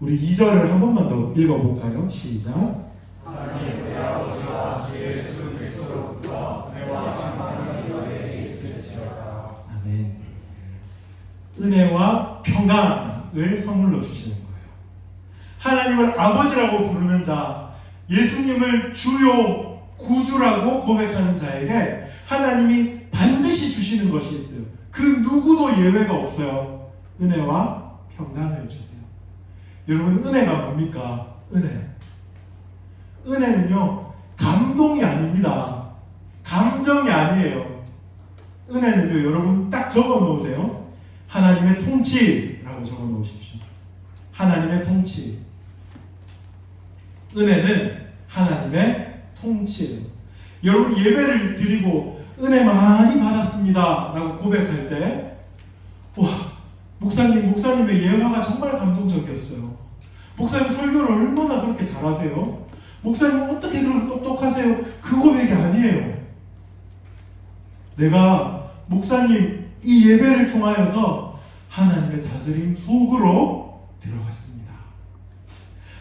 우리 2절을 한 번만 더 읽어볼까요? 시작.
하나님 우리 아버지와 주 예수 그리스도로부터 은혜와 평강이 너희에게 있을지어다.
아멘. 은혜와 평강을 선물로 주시는 거예요. 하나님을 아버지라고 부르는 자, 예수님을 주요 구주라고 고백하는 자에게 하나님이 반드시 주시는 것이 있어요. 그 누구도 예외가 없어요. 은혜와 평강을 주세요. 여러분 은혜가 뭡니까? 은혜는요 감동이 아닙니다. 감정이 아니에요. 은혜는요 여러분 딱 적어 놓으세요. 하나님의 통치라고 적어 놓으십시오. 하나님의 통치. 은혜는 하나님의 통치예요. 여러분 예배를 드리고 은혜 많이 받았습니다 라고 고백할 때 와, 목사님의 예화가 정말 감동적이었어요. 목사님 설교를 얼마나 그렇게 잘하세요? 목사님 어떻게 그렇게 똑똑하세요? 그 고백이 아니에요. 내가 목사님 이 예배를 통하여서 하나님의 다스림 속으로 들어갔습니다.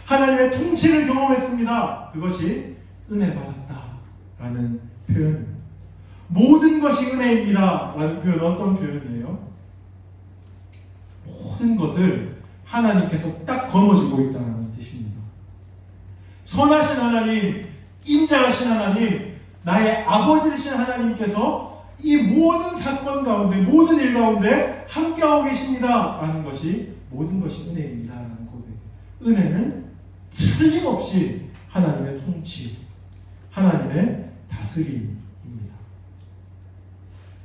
하나님의 통치를 경험했습니다. 그것이 은혜 받았다라는 표현입니다. 모든 것이 은혜입니다 라는 표현은 어떤 표현이에요? 모든 것을 하나님께서 딱 거머쥐고 있다는 뜻입니다. 선하신 하나님, 인자하신 하나님, 나의 아버지 되신 하나님께서 이 모든 사건 가운데, 모든 일 가운데 함께하고 계십니다 라는 것이 모든 것이 은혜입니다 라는 고백. 은혜는 틀림없이 하나님의 통치, 하나님의 다스림입니다.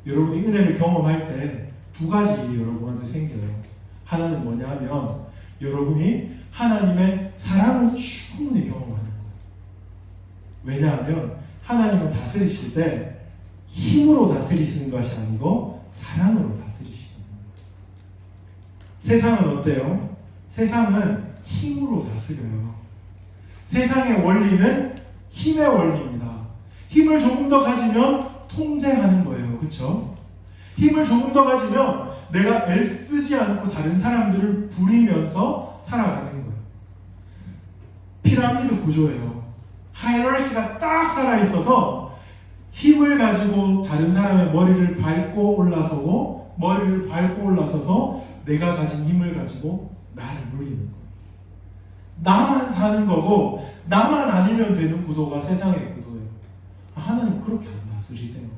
여러분이 은혜를 경험할 때 두 가지 일이 여러분한테 생겨요. 하나는 뭐냐 하면 여러분이 하나님의 사랑을 충분히 경험하는 거예요. 왜냐하면 하나님은 다스리실 때 힘으로 다스리시는 것이 아니고 사랑으로 다스리시거든요. 세상은 어때요? 세상은 힘으로 다스려요. 세상의 원리는 힘의 원리입니다. 힘을 조금 더 가지면 통제하는 거예요. 그렇죠? 힘을 조금 더 가지면 내가 애쓰지 않고 다른 사람들을 부리면서 살아가는 거예요. 피라미드 구조예요. 하이라키가 딱 살아있어서 힘을 가지고 다른 사람의 머리를 밟고 올라서고 머리를 밟고 올라서서 내가 가진 힘을 가지고 나를 물리는 거예요. 나만 사는 거고 나만 아니면 되는 구도가 세상의 구도예요. 하나님 그렇게 안 다스리세요.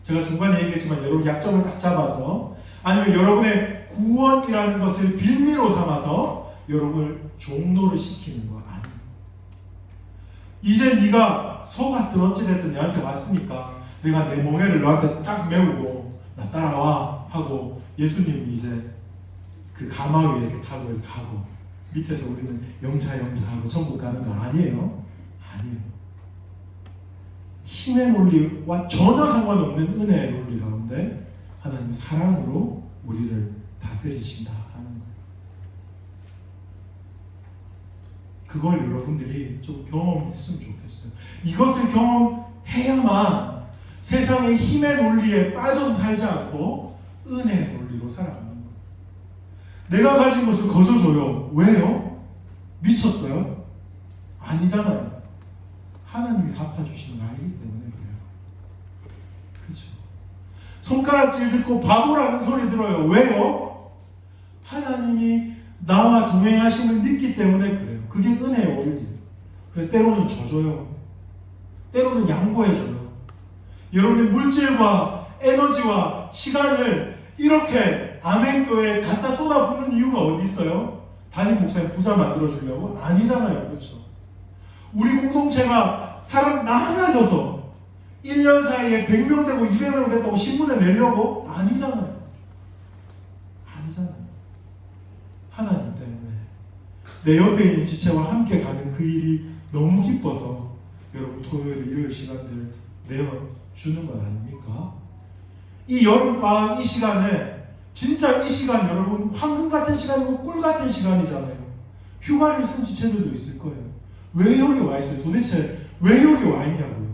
제가 중간에 얘기했지만 여러분 약점을 딱 잡아서 아니면 여러분의 구원이라는 것을 빌미로 삼아서 여러분을 종노를 시키는 거 아니에요. 이제 네가 소 같든 어찌됐든 내한테 왔으니까 내가 내 멍에를 너한테 딱 메우고 나 따라와 하고 예수님이 이제 그 가마 위에 이렇게 타고 이렇게 가고 밑에서 우리는 영차 하고 천국 가는 거 아니에요. 아니에요. 힘의 논리와 전혀 상관없는 은혜의 논리 가운데 하나님의 사랑으로 우리를 다스리신다 하는 거예요. 그걸 여러분들이 좀 경험했으면 좋겠어요. 이것을 경험해야만 세상의 힘의 논리에 빠져서 살지 않고 은혜의 논리로 살아가는 거예요. 내가 가진 것을 거저줘요. 왜요? 미쳤어요? 아니잖아요. 하나님이 갚아주시는 거 알기 때문에 그래요. 그죠? 손가락질 듣고 바보라는 소리 들어요. 왜요? 하나님이 나와 동행하심을 믿기 때문에 그래요. 그게 은혜의 원리예요. 그래서 때로는 져줘요. 때로는 양보해줘요. 여러분의 물질과 에너지와 시간을 이렇게 아멘교회에 갖다 쏟아붓는 이유가 어디 있어요? 담임 목사님 부자 만들어주려고? 아니잖아요. 그렇죠? 우리 공동체가 사람 많아져서 1년 사이에 100명 되고 200명 됐다고 신문에 내려고? 아니잖아요. 아니잖아요. 하나님 때문에 내 옆에 있는 지체와 함께 가는 그 일이 너무 기뻐서 여러분 토요일 일요일 시간들 내어주는 건 아닙니까? 이 여름방학 이 시간에 진짜 이 시간 여러분 황금 같은 시간이고 꿀 같은 시간이잖아요. 휴가를 쓴 지체들도 있을 거예요. 왜 여기 와 있어요? 도대체 왜 여기 와 있냐고요?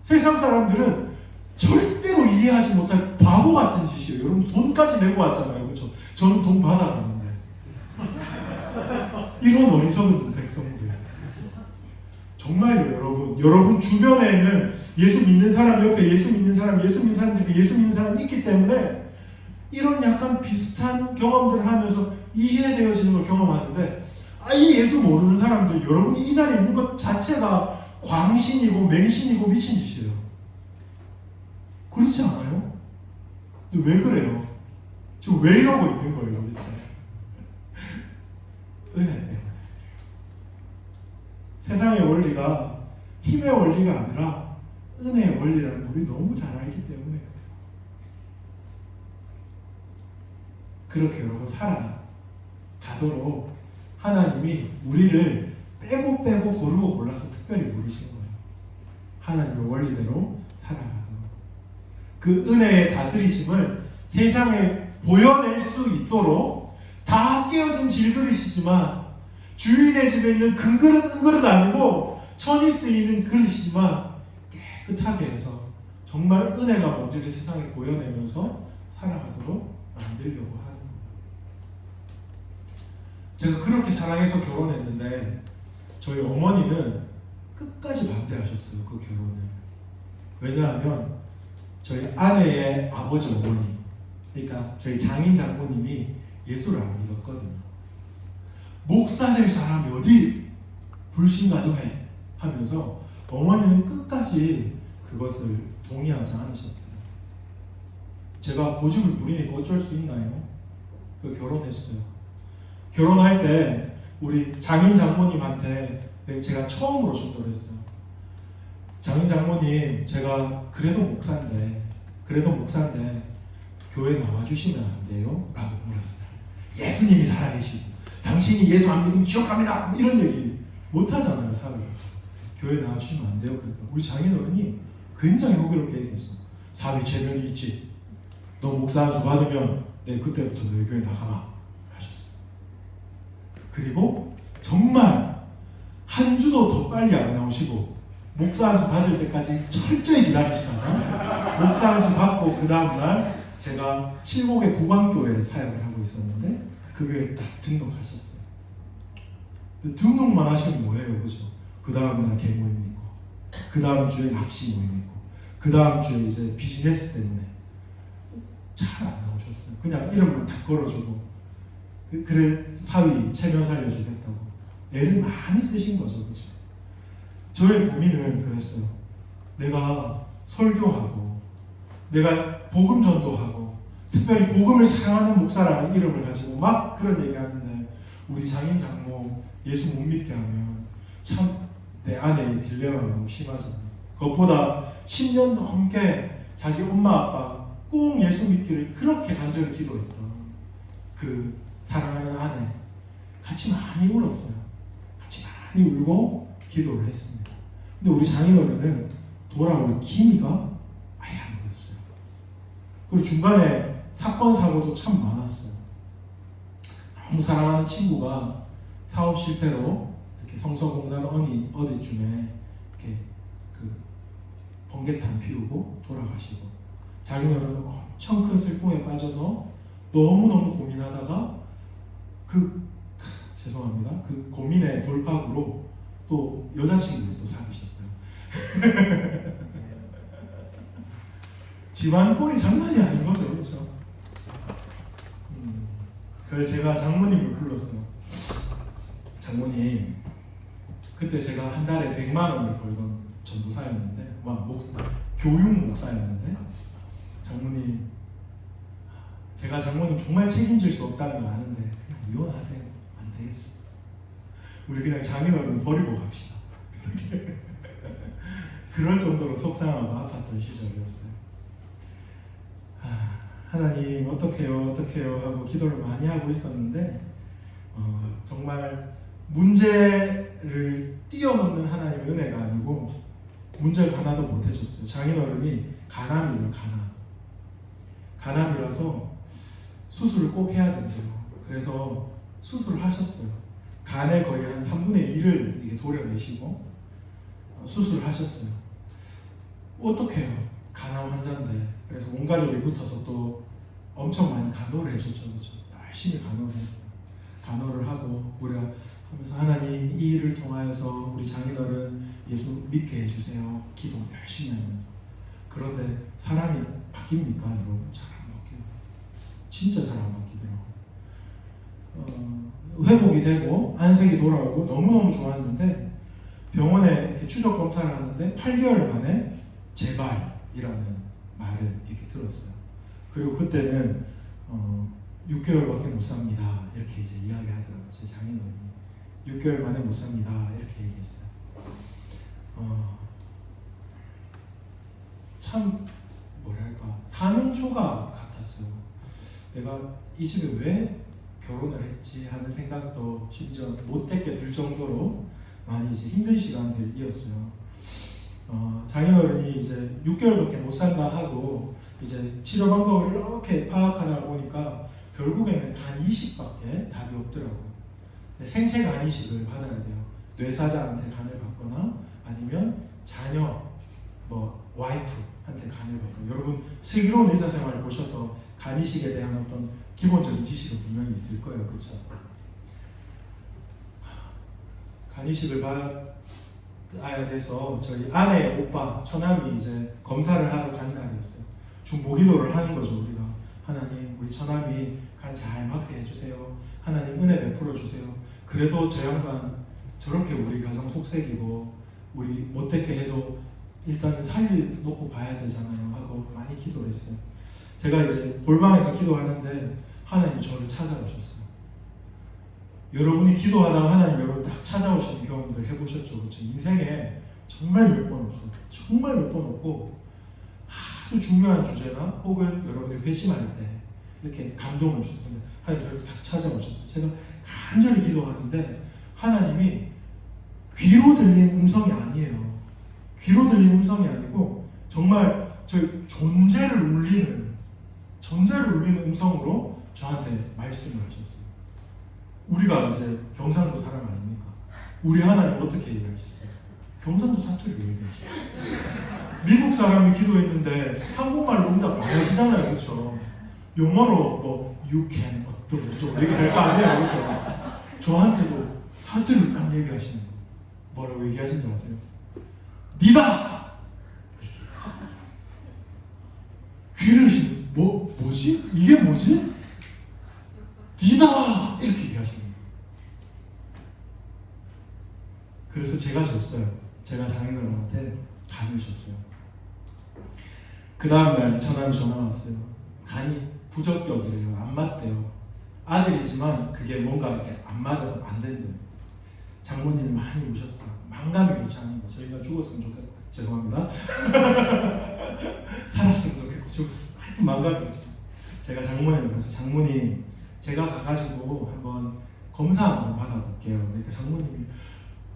세상 사람들은 절대로 이해하지 못할 바보 같은 짓이에요. 여러분 돈까지 내고 왔잖아요. 그렇죠? 저는 돈 받아가는데 이런 어리석은 백성들 정말요. 여러분 주변에는 예수 믿는 사람 옆에 예수 믿는 사람들이 예수 믿는 사람이 있기 때문에 이런 약간 비슷한 경험들을 하면서 이해되어지는 걸 경험하는데 아예 예수 모르는 사람들 여러분이 이 자리에 있는 것 자체가 광신이고 맹신이고 미친 짓이에요. 그렇지 않아요? 근데 왜 그래요? 지금 왜 이러고 있는 거예요? 도대체? 은혜 때문에. 세상의 원리가 힘의 원리가 아니라 은혜의 원리라는 걸 우리 너무 잘 알기 때문에 그래요. 그렇게 여러분 살아가도록 하나님이 우리를 빼고 고르고 골라서 특별히 부르신 거예요. 하나님의 원리대로 살아가도록. 그 은혜의 다스리심을 세상에 보여낼 수 있도록 다 깨어진 질그릇이지만 주인의 집에 있는 은그릇 아니고 천이 쓰이는 그릇이지만 깨끗하게 해서 정말 은혜가 뭔지를 세상에 보여내면서 살아가도록 만들려고 하는 거예요. 제가 그렇게 사랑해서 결혼했는데 저희 어머니는 끝까지 반대하셨어요. 그 결혼을. 왜냐하면 저희 아내의 아버지 어머니 그러니까 저희 장인 장모님이 예수를 안 믿었거든요. 목사 될 사람이 어디 불신가도해 하면서 어머니는 끝까지 그것을 동의하지 않으셨어요. 제가 고집을 부리니까 어쩔 수 있나요? 결혼했어요. 결혼할 때 우리 장인 장모님한테 제가 처음으로 전도를 했어요. 장인 장모님, 제가 그래도 목사인데 교회 나와주시면 안 돼요? 라고 물었어요. 예수님이 살아계시고 당신이 예수 안 믿으면 지옥 갑니다, 이런 얘기 못 하잖아요. 사회 교회 나와주시면 안 돼요. 그러니까 우리 장인어른이 굉장히 호기롭게 얘기했어. 사위 체면이 있지, 너 목사 안수 받으면 내 그때부터 너희 교회 나가라 하셨어요. 그리고 정말 한 주도 더 빨리 안 나오시고 목사 안수 받을 때까지 철저히 기다리시다가 목사 안수 받고 그 다음날 제가 칠곡의 구광교회 사역을 하고 있었는데 그 교회에 딱 등록하셨어요. 등록만 하시면 뭐예요, 그죠? 그 다음날 개모임 있고, 그 다음 주에 낚시 모임 있고, 그 다음 주에 이제 비즈니스 때문에 잘 안 나오셨어요. 그냥 이름만 딱 걸어주고, 그래 사위 체면 살려주겠다고 애를 많이 쓰신 거죠, 그죠? 저의 고민은 그랬어요. 내가 설교하고, 내가 복음 전도하고, 특별히 복음을 사랑하는 목사라는 이름을 가지고 막 그런 얘기하는데 우리 장인 장모 예수 못 믿게 하면 참 내 안에 딜레마가 너무 심하잖아요. 그것보다 10년 넘게 자기 엄마 아빠 꼭 예수 믿기를 그렇게 간절히 기도했던 그 사랑하는 아내 같이 많이 울었어요. 같이 많이 울고 기도를 했습니다. 근데 우리 장인어른은 돌아올 기미가 아예 안 보였어요. 그리고 중간에 사건 사고도 참 많았어요. 너무 사랑하는 친구가 사업 실패로 이렇게 성서공단 어디쯤에 이렇게 그 번개탄 피우고 돌아가시고, 자기는 엄청 큰 슬픔에 빠져서 너무너무 고민하다가 죄송합니다. 그 고민의 돌파구로 또 여자친구를 또 사귀셨어요. 집안 꼴이 장난이 아닌 거죠, 그렇죠? 그래서 제가 장모님을 불렀어요. 장모님, 그때 제가 한 달에 100만 원을 벌던 전도사였는데, 교육 목사였는데, 장모님, 제가 장모님 정말 책임질 수 없다는 거 아는데 그냥 이혼하세요. 안 되겠어. 우리 그냥 장인어른 버리고 갑시다. 이렇게 그럴 정도로 속상하고 아팠던 시절이었어요. 하나님 어떡해요 하고 기도를 많이 하고 있었는데 정말 문제를 뛰어넘는 하나님의 은혜가 아니고 문제를 하나도 못 해줬어요. 장인어른이 가남이에요. 가남이라서 수술을 꼭 해야 된대요. 그래서 수술을 하셨어요. 간의 거의 한 3분의 1을 이게 도려내시고 수술을 하셨어요. 어떡해요, 가남 환자인데. 그래서 온 가족이 붙어서 또 엄청 많이 간호를 해줬죠. 그렇죠? 열심히 간호를 했어요. 간호를 하고 우리가 하면서 하나님 이 일을 통하여서 우리 장인어른 예수 믿게 해주세요. 기도 열심히 하면서. 그런데 사람이 바뀝니까, 여러분? 잘 안 바뀌어요. 진짜 잘 안 바뀌더라고요. 회복이 되고 안색이 돌아오고 너무너무 좋았는데 병원에 이렇게 추적 검사를 하는데 8개월 만에 재발이라는 말을 이렇게 들었어요. 그리고 그때는 6개월밖에 못 삽니다, 이렇게 이제 이야기하더라고요. 제 장인어른이 6개월 만에 못 삽니다, 이렇게 얘기했어요. 참 뭐랄까 사명초가 같았어요. 내가 이 집에 왜 결혼을 했지 하는 생각도 심지어 못되게 들 정도로 많이 이제 힘든 시간들이었어요. 장인어른이 이제 6개월밖에 못 산다 하고 이제 치료 방법을 이렇게 파악하다 보니까 결국에는 간 이식밖에 답이 없더라고요. 생체 간 이식을 받아야 돼요. 뇌사자한테 간을 받거나 아니면 자녀, 와이프한테 간을 받거나. 여러분 슬기로운 의사생활을 보셔서 간 이식에 대한 어떤 기본적인 지식은 분명히 있을 거예요, 그렇죠? 간 이식을 받아야 돼서 저희 아내의 오빠 처남이 이제 검사를 하러 간 날이었어요. 중보기도를 하는 거죠. 우리가 하나님 우리 처남이 간 잘 맞게 해주세요. 하나님 은혜 베풀어 주세요. 그래도 저 양반 저렇게 우리 가정 속색이고 우리 못됐게 해도 일단은 살려놓고 봐야 되잖아요 하고 많이 기도를 했어요. 제가 이제 골방에서 기도하는데 하나님이 저를 찾아오셨어요. 여러분이 기도하다가 하나님 여러분 딱 찾아오시는 경험들 해보셨죠? 그렇죠? 인생에 정말 몇 번 없어요. 정말 몇 번 없고 아주 중요한 주제나 혹은 여러분이 회심할 때 이렇게 감동을 주셨는데 하나님 저를 딱 찾아오셨어요. 제가 간절히 기도하는데 하나님이 귀로 들린 음성이 아니에요. 귀로 들린 음성이 아니고 정말 저희 존재를 울리는 음성으로 저한테 말씀을 하셨어요. 우리가 이제 경상도 사람 아닙니까? 우리 하나님 어떻게 얘기하셨어요? 경상도 사투리로 얘기하셨어요. 미국 사람이 기도했는데 한국말로 응답 안 하시잖아요, 그렇죠? 영어로 뭐 you can 어쩌고 얘기할 거 아니에요, 그렇죠? 저한테도 사투리로 딱 얘기하시는 거. 뭐라고 얘기하신지 아세요? 니다! 귀를 신 뭐지? 이게 뭐지? 니다! 이렇게 얘기하시는 거예요. 그래서 제가 줬어요. 제가 장인어른한테 간을 줬어요. 그 다음날 처남이 전화 왔어요. 간이 부적격이래요. 안 맞대요. 아들이지만 그게 뭔가 이렇게 안 맞아서 안 된대요. 장모님이 많이 우셨어요. 망감이 좋지 않은 거. 저희가 죽었으면 좋겠고 죄송합니다. 살았으면 좋겠고 죽었으면 하여튼 망감이 좋죠. 제가 장모님을 가서 장모님 제가 가가지고 한번 검사 한번 받아볼게요. 그러니까 장모님이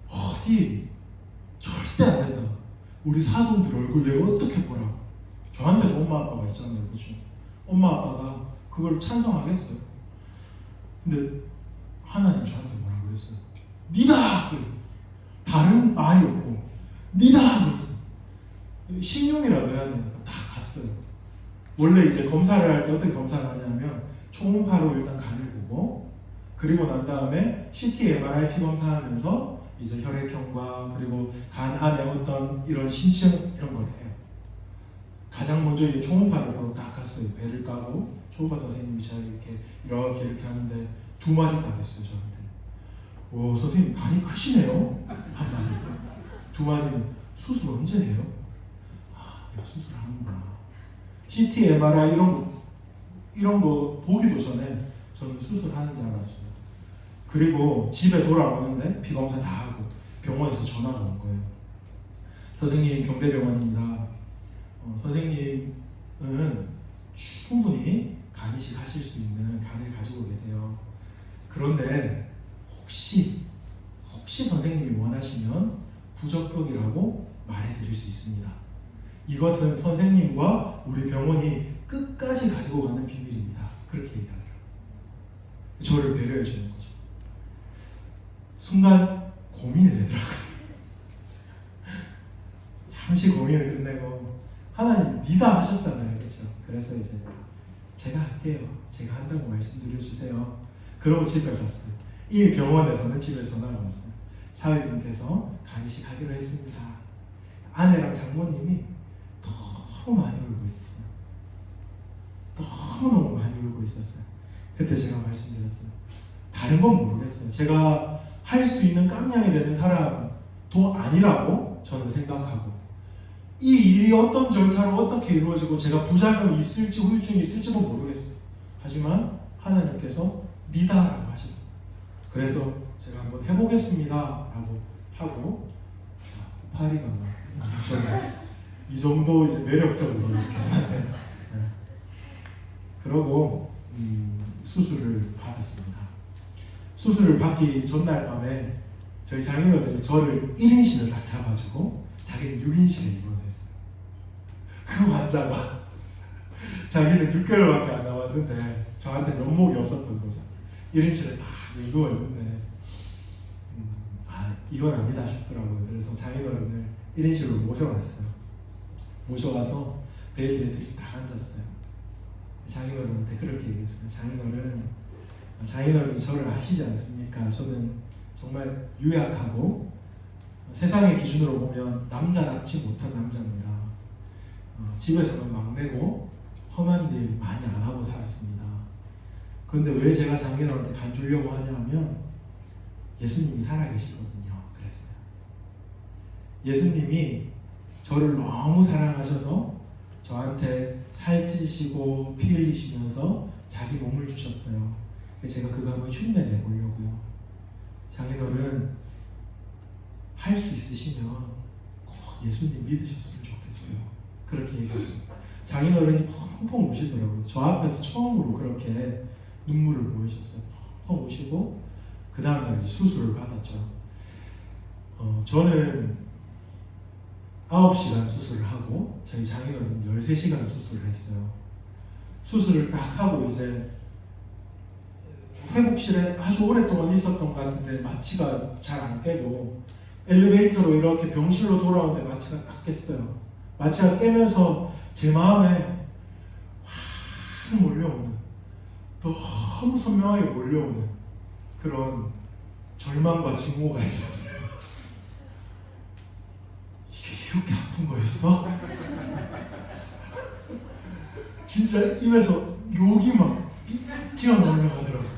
어디 절대 안 된다. 우리 사돈들 얼굴 내가 어떻게 보라고. 저한테도 엄마 아빠가 있잖아요, 그렇죠? 엄마 아빠가 그걸 찬성하겠어요. 근데 하나님 저한테 뭐라고 그랬어요? 니다! 다른 말이 없고 니다! 신용이라도 해야 되니까 다 갔어요. 원래 이제 검사를 할 때 어떻게 검사를 하냐면 초음파로 일단 간을 보고 그리고 난 다음에 CT, MRI, 피 검사하면서 이제 혈액형과 그리고 간 안에 어떤 이런 심층 이런 걸 해요. 가장 먼저 이제 초음파를 보러 딱 갔어요. 배를 까고 초음파 선생님이 잘 이렇게 하는데 두 마디 딱 했어요 저한테. 오 선생님 간이 크시네요. 한 마디. 두 마디는 수술 언제 해요? 아 내가 수술하는구나. CT, MRI 이런 거 보기도 전에 저는 수술하는 줄 알았어요. 그리고 집에 돌아오는데 피검사 다 하고 병원에서 전화가 온 거예요. 선생님 경대병원입니다. 선생님은 충분히 간 이식하실 수 있는 간을 가지고 계세요. 그런데 혹시 선생님이 원하시면 부적격이라고 말해드릴 수 있습니다. 이것은 선생님과 우리 병원이 끝까지 가지고 가는 비밀입니다. 그렇게 얘기하더라고요. 저를 배려해 주는 거죠. 순간 고민이 되더라고요. 잠시 고민을 끝내고 하나님 니다 하셨잖아요, 그렇죠? 그래서 이제 제가 할게요. 제가 한다고 말씀드려 주세요. 그러고 집에 갔어요. 이미 병원에서는 집에 전화가 왔어요. 사위분께서 간이식 하기로 했습니다. 아내랑 장모님이 너무 많이 울고 있었어요. 너무너무 많이 울고 있었어요. 그때 제가 말씀드렸어요. 다른 건 모르겠어요. 제가 할 수 있는 깜냥이 되는 사람도 아니라고 저는 생각하고 이 일이 어떤 절차로 어떻게 이루어지고 제가 부작용이 있을지 후유증이 있을지도 모르겠어요. 하지만 하나님께서 니다라고 하셨어요. 그래서 제가 한번 해보겠습니다 라고 하고 파리가 막 이 정도 이제 매력적으로 이렇게 저한테 네. 그러고 수술을 받았습니다. 수술을 받기 전날 밤에 저희 장인어른이 저를 1인실을 딱 잡아주고 자기는 6인실에 입원했어요. 그 환자가 자기는 6개월밖에 안 남았는데 저한테 면목이 없었던 거죠. 1인실에 딱 누워있는데 이건 아니다 싶더라고요. 그래서 장인어른을 1인실로 모셔왔어요. 모셔와서 베드에 둘이 딱 앉았어요. 장인어른한테 그렇게 얘기했어요. 장인어른이 저를 아시지 않습니까? 저는 정말 유약하고 세상의 기준으로 보면 남자답지 못한 남자입니다. 집에서는 막내고 험한 일 많이 안 하고 살았습니다. 그런데 왜 제가 장인어른한테 간 주려고 하냐면 예수님이 살아계시거든요. 그랬어요. 예수님이 저를 너무 사랑하셔서 저한테 살찌시고 피 흘리시면서 자기 몸을 주셨어요. 제가 그거 한번 흉내 내보려고요. 장인어른 할 수 있으시면 꼭 예수님 믿으셨으면 좋겠어요. 그렇게 얘기했어요. 장인어른이 펑펑 우시더라고요. 저 앞에서 처음으로 그렇게 눈물을 보이셨어요. 펑펑 우시고 그 다음날 수술을 받았죠. 저는 9시간 수술을 하고 저희 장인어른 13시간 수술을 했어요. 수술을 딱 하고 이제 회복실에 아주 오랫동안 있었던 것 같은데 마취가 잘 안 깨고 엘리베이터로 이렇게 병실로 돌아오는데 마취가 딱 깼어요. 마취가 깨면서 제 마음에 확 몰려오는, 너무 선명하게 몰려오는 그런 절망과 증오가 있었어요. 이게 이렇게 아픈 거였어? 진짜 입에서 욕이 막 튀어나오려고 하더라고요.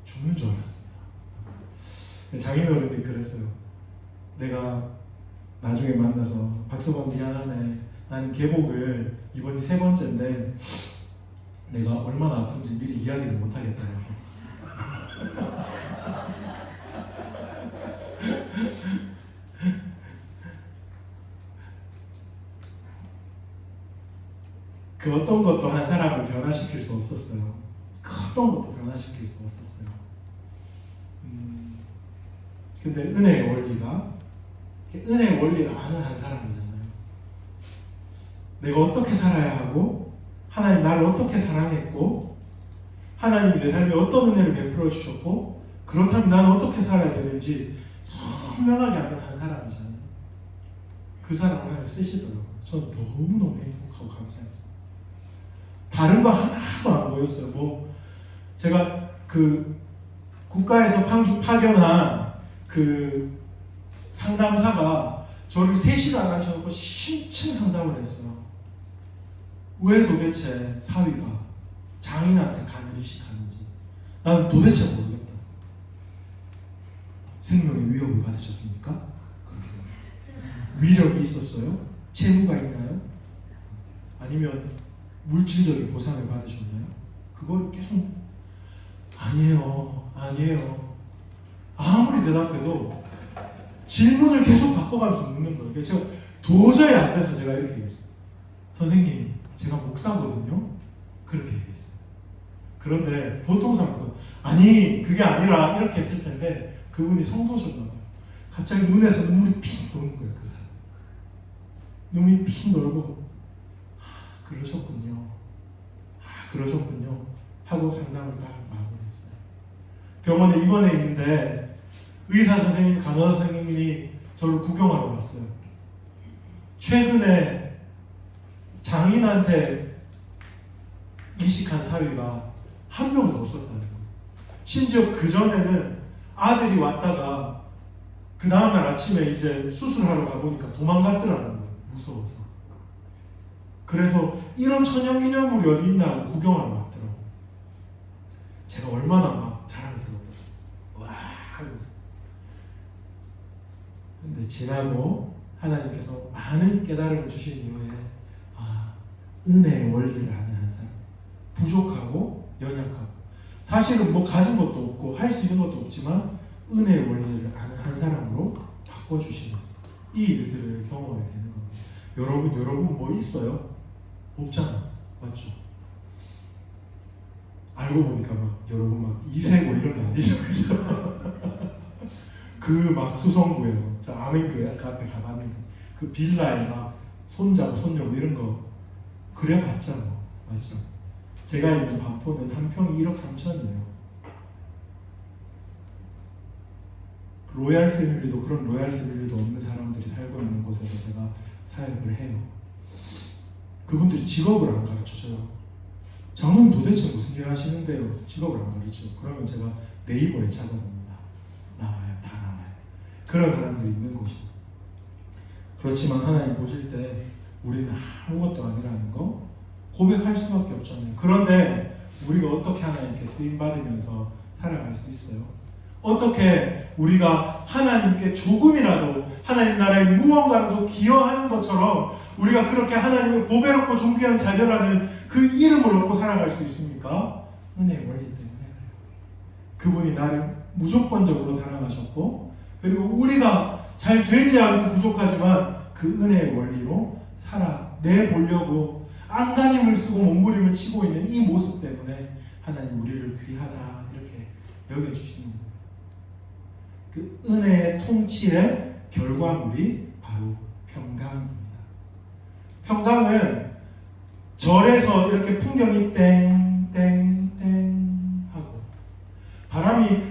죽는 줄 알았습니다. 장인어른이 그랬어요. 내가 나중에 만나서 박서방 미안하네. 나는 개복을 이번이 3번째인데 내가 얼마나 아픈지 미리 이야기를 못하겠다고. 그 어떤 것도 한 사람을 변화시킬 수 없었어요. 그 어떤 것도 변화시킬 수 없었어요. 근데 은혜의 원리가, 은혜의 원리를 아는 한 사람이잖아요. 내가 어떻게 살아야 하고 하나님 나를 어떻게 사랑했고 하나님이 내 삶에 어떤 은혜를 베풀어 주셨고 그렇다면 나는 어떻게 살아야 되는지 선명하게 아는 한 사람이잖아요. 그 사람을 하나님 쓰시더라고요. 저는 너무너무 행복하고 감사했어요. 다른 거 하나도 안 보였어요. 뭐 제가 그 국가에서 파견한 그 상담사가 저를 3시간 앉혀놓고 심층 상담을 했어요. 왜 도대체 사위가 장인한테 가느리시 가는지 나는 도대체 모르겠다. 생명의 위협을 받으셨습니까? 그렇게 위력이 있었어요? 채무가 있나요? 아니면 물질적인 보상을 받으셨나요? 그걸 계속 아니에요. 아무리 대답해도 질문을 계속 바꿔가면서 묻는 거예요. 그래서 제가 도저히 안 돼서 제가 이렇게 얘기했어요. 선생님, 제가 목사거든요. 그렇게 얘기했어요. 그런데 보통 사람들은 아니 그게 아니라 이렇게 했을 텐데 그분이 성도셨나 봐요. 갑자기 눈에서 눈물이 핑 도는 거예요. 그 사람. 눈이 핑 돌고 그러셨군요 하고 상담을 딱 마무리했어요. 병원에 입원해 있는데 의사 선생님, 간호사 선생님이 저를 구경하러 왔어요. 최근에 장인한테 이식한 사위가 한 명도 없었다는 거예요. 심지어 그 전에는 아들이 왔다가 그 다음날 아침에 이제 수술하러 가보니까 도망갔더라는 거예요. 무서워서. 그래서 이런 천연기념물이 어디 있나 구경하러 왔더라고요. 제가 얼마나 막 자랑스러웠어요. 와 하면서. 근데 지나고 하나님께서 많은 깨달음을 주신 이후에 은혜의 원리를 아는 한 사람. 부족하고 연약하고 사실은 뭐 가진 것도 없고 할 수 있는 것도 없지만 은혜의 원리를 아는 한 사람으로 바꿔주시는 이 일들을 경험하게 되는 겁니다. 여러분 뭐 있어요? 없잖아. 맞죠? 알고 보니까 막 여러분 막 이세고 이런 거 아니죠? 그죠? 그 막 수성구에 저 아멘교회 그 앞에 가봤는데 그 빌라에 막 손자고 손녀고 이런 거 그래봤자 뭐. 맞죠? 제가 있는 반포는 한 평이 1억 3천이에요. 로얄 패밀리도 그런 로얄 패밀리도 없는 사람들이 살고 있는 곳에서 제가 사역을 해요. 그분들이 직업을 안 가르쳐줘요. 장로님 도대체 무슨 일 하시는데요? 직업을 안 가르쳐. 그러면 제가 네이버에 찾아봅니다. 나와요. 다 나와요. 그런 사람들이 있는 곳이에요. 그렇지만 하나님 보실 때 우리는 아무것도 아니라는 거 고백할 수밖에 없잖아요. 그런데 우리가 어떻게 하나님께 쓰임받으면서 살아갈 수 있어요? 어떻게 우리가 하나님께 조금이라도 하나님 나라의 무언가라도 기여하는 것처럼 우리가 그렇게 하나님의 보배롭고 존귀한 자녀라는 그 이름을 얻고 살아갈 수 있습니까? 은혜의 원리 때문에 그분이 나를 무조건적으로 사랑하셨고, 그리고 우리가 잘 되지 않고 부족하지만 그 은혜의 원리로 살아내보려고 안간힘을 쓰고 몸부림을 치고 있는 이 모습 때문에 하나님 우리를 귀하다 이렇게 여겨주시는 거예요. 그 은혜의 통치의 결과물이 바로 평강입니다. 평강은 절에서 이렇게 풍경이 땡땡땡 하고 바람이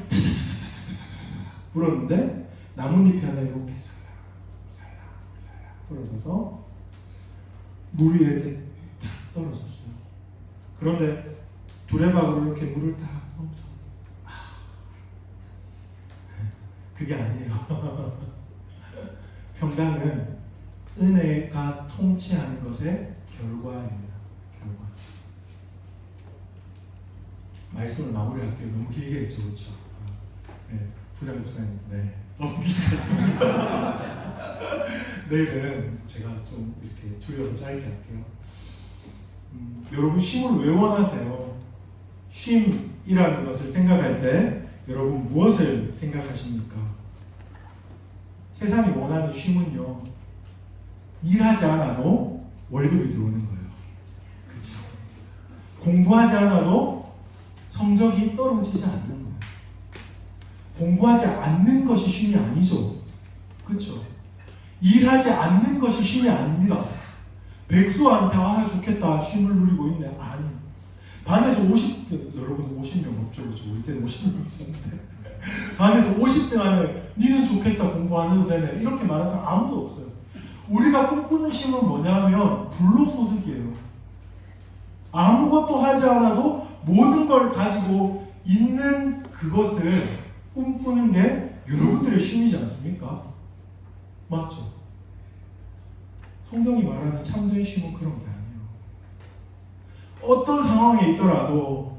불었는데 나뭇잎이 하나 이렇게 살랑살랑 떨어져서 물 위에 이렇게 탁 떨어졌어요. 그런데 두레박으로 이렇게 물을 딱 넣으면서 그게 아니에요. 평강은 은혜가 통치하는 것의 결과입니다. 결과. 말씀을 마무리할게요. 너무 길게 했죠, 그렇죠? 네, 부장 집사님, 네, 너무 길게 했습니다. 내일은 제가 좀 이렇게 줄여서 짧게 할게요. 여러분 쉼을 왜 원하세요? 쉼이라는 것을 생각할 때 여러분 무엇을 생각하십니까? 세상이 원하는 쉼은요, 일하지 않아도 월급이 들어오는 거예요. 그렇죠? 공부하지 않아도 성적이 떨어지지 않는 거예요. 공부하지 않는 것이 쉼이 아니죠. 그렇죠? 일하지 않는 것이 쉼이 아닙니다. 백수한테 좋겠다 쉼을 누리고 있네. 아니. 반에서 50등, 여러분 50명 없죠, 그렇죠? 우리 때는 50명 있었는데 반에서 50등 안에 니는 좋겠다 공부 안 해도 되네 이렇게 말하는 사람 아무도 없어요. 우리가 꿈꾸는 쉼은 뭐냐면 불로소득이에요. 아무것도 하지 않아도 모든 걸 가지고 있는 그것을 꿈꾸는 게 여러분들의 쉼이지 않습니까? 맞죠? 성경이 말하는 참된 쉼은 그런 게 아니에요. 어떤 상황에 있더라도,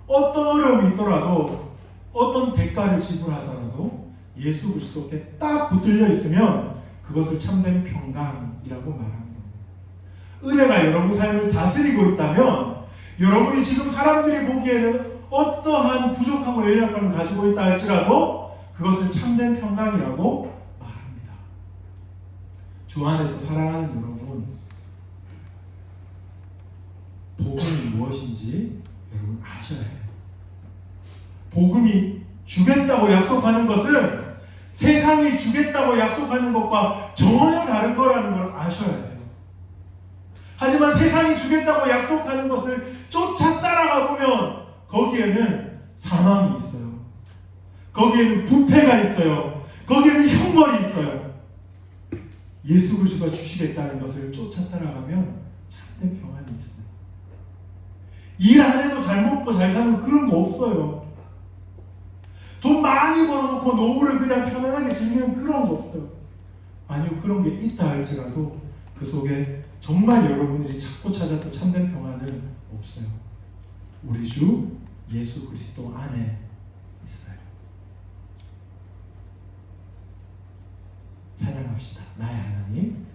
어떤 어려움이 있더라도, 어떤 대가를 지불하더라도 예수 그리스도께 딱 붙들려 있으면 그것을 참된 평강이라고 말하는 겁니다. 은혜가 여러분 삶을 다스리고 있다면 여러분이 지금 사람들이 보기에는 어떠한 부족함과 연약함을 가지고 있다 할지라도 그것을 참된 평강이라고 말합니다. 주 안에서 사랑하는 여러분, 복음이 무엇인지 여러분 아셔야 해요. 복음이 주겠다고 약속하는 것은 세상이 주겠다고 약속하는 것과 전혀 다른 거라는 걸 아셔야 해요. 하지만 세상이 주겠다고 약속하는 것을 쫓아 따라가 보면 거기에는 사망이 있어요. 거기에는 부패가 있어요. 거기에는 형벌이 있어요. 예수 그리스도가 주시겠다는 것을 쫓아 따라가면 참된 평안이 있어요. 일 안 해도 잘 먹고 잘 사는 그런 거 없어요. 돈 많이 벌어놓고 노후를 그냥 편안하게 즐기는 그런 거 없어요. 아니요, 그런 게 있다 할지라도 그 속에 정말 여러분들이 찾고 찾았던 참된 평안은 없어요. 우리 주 예수 그리스도 안에 있어요. 찬양합시다. 나의 하나님.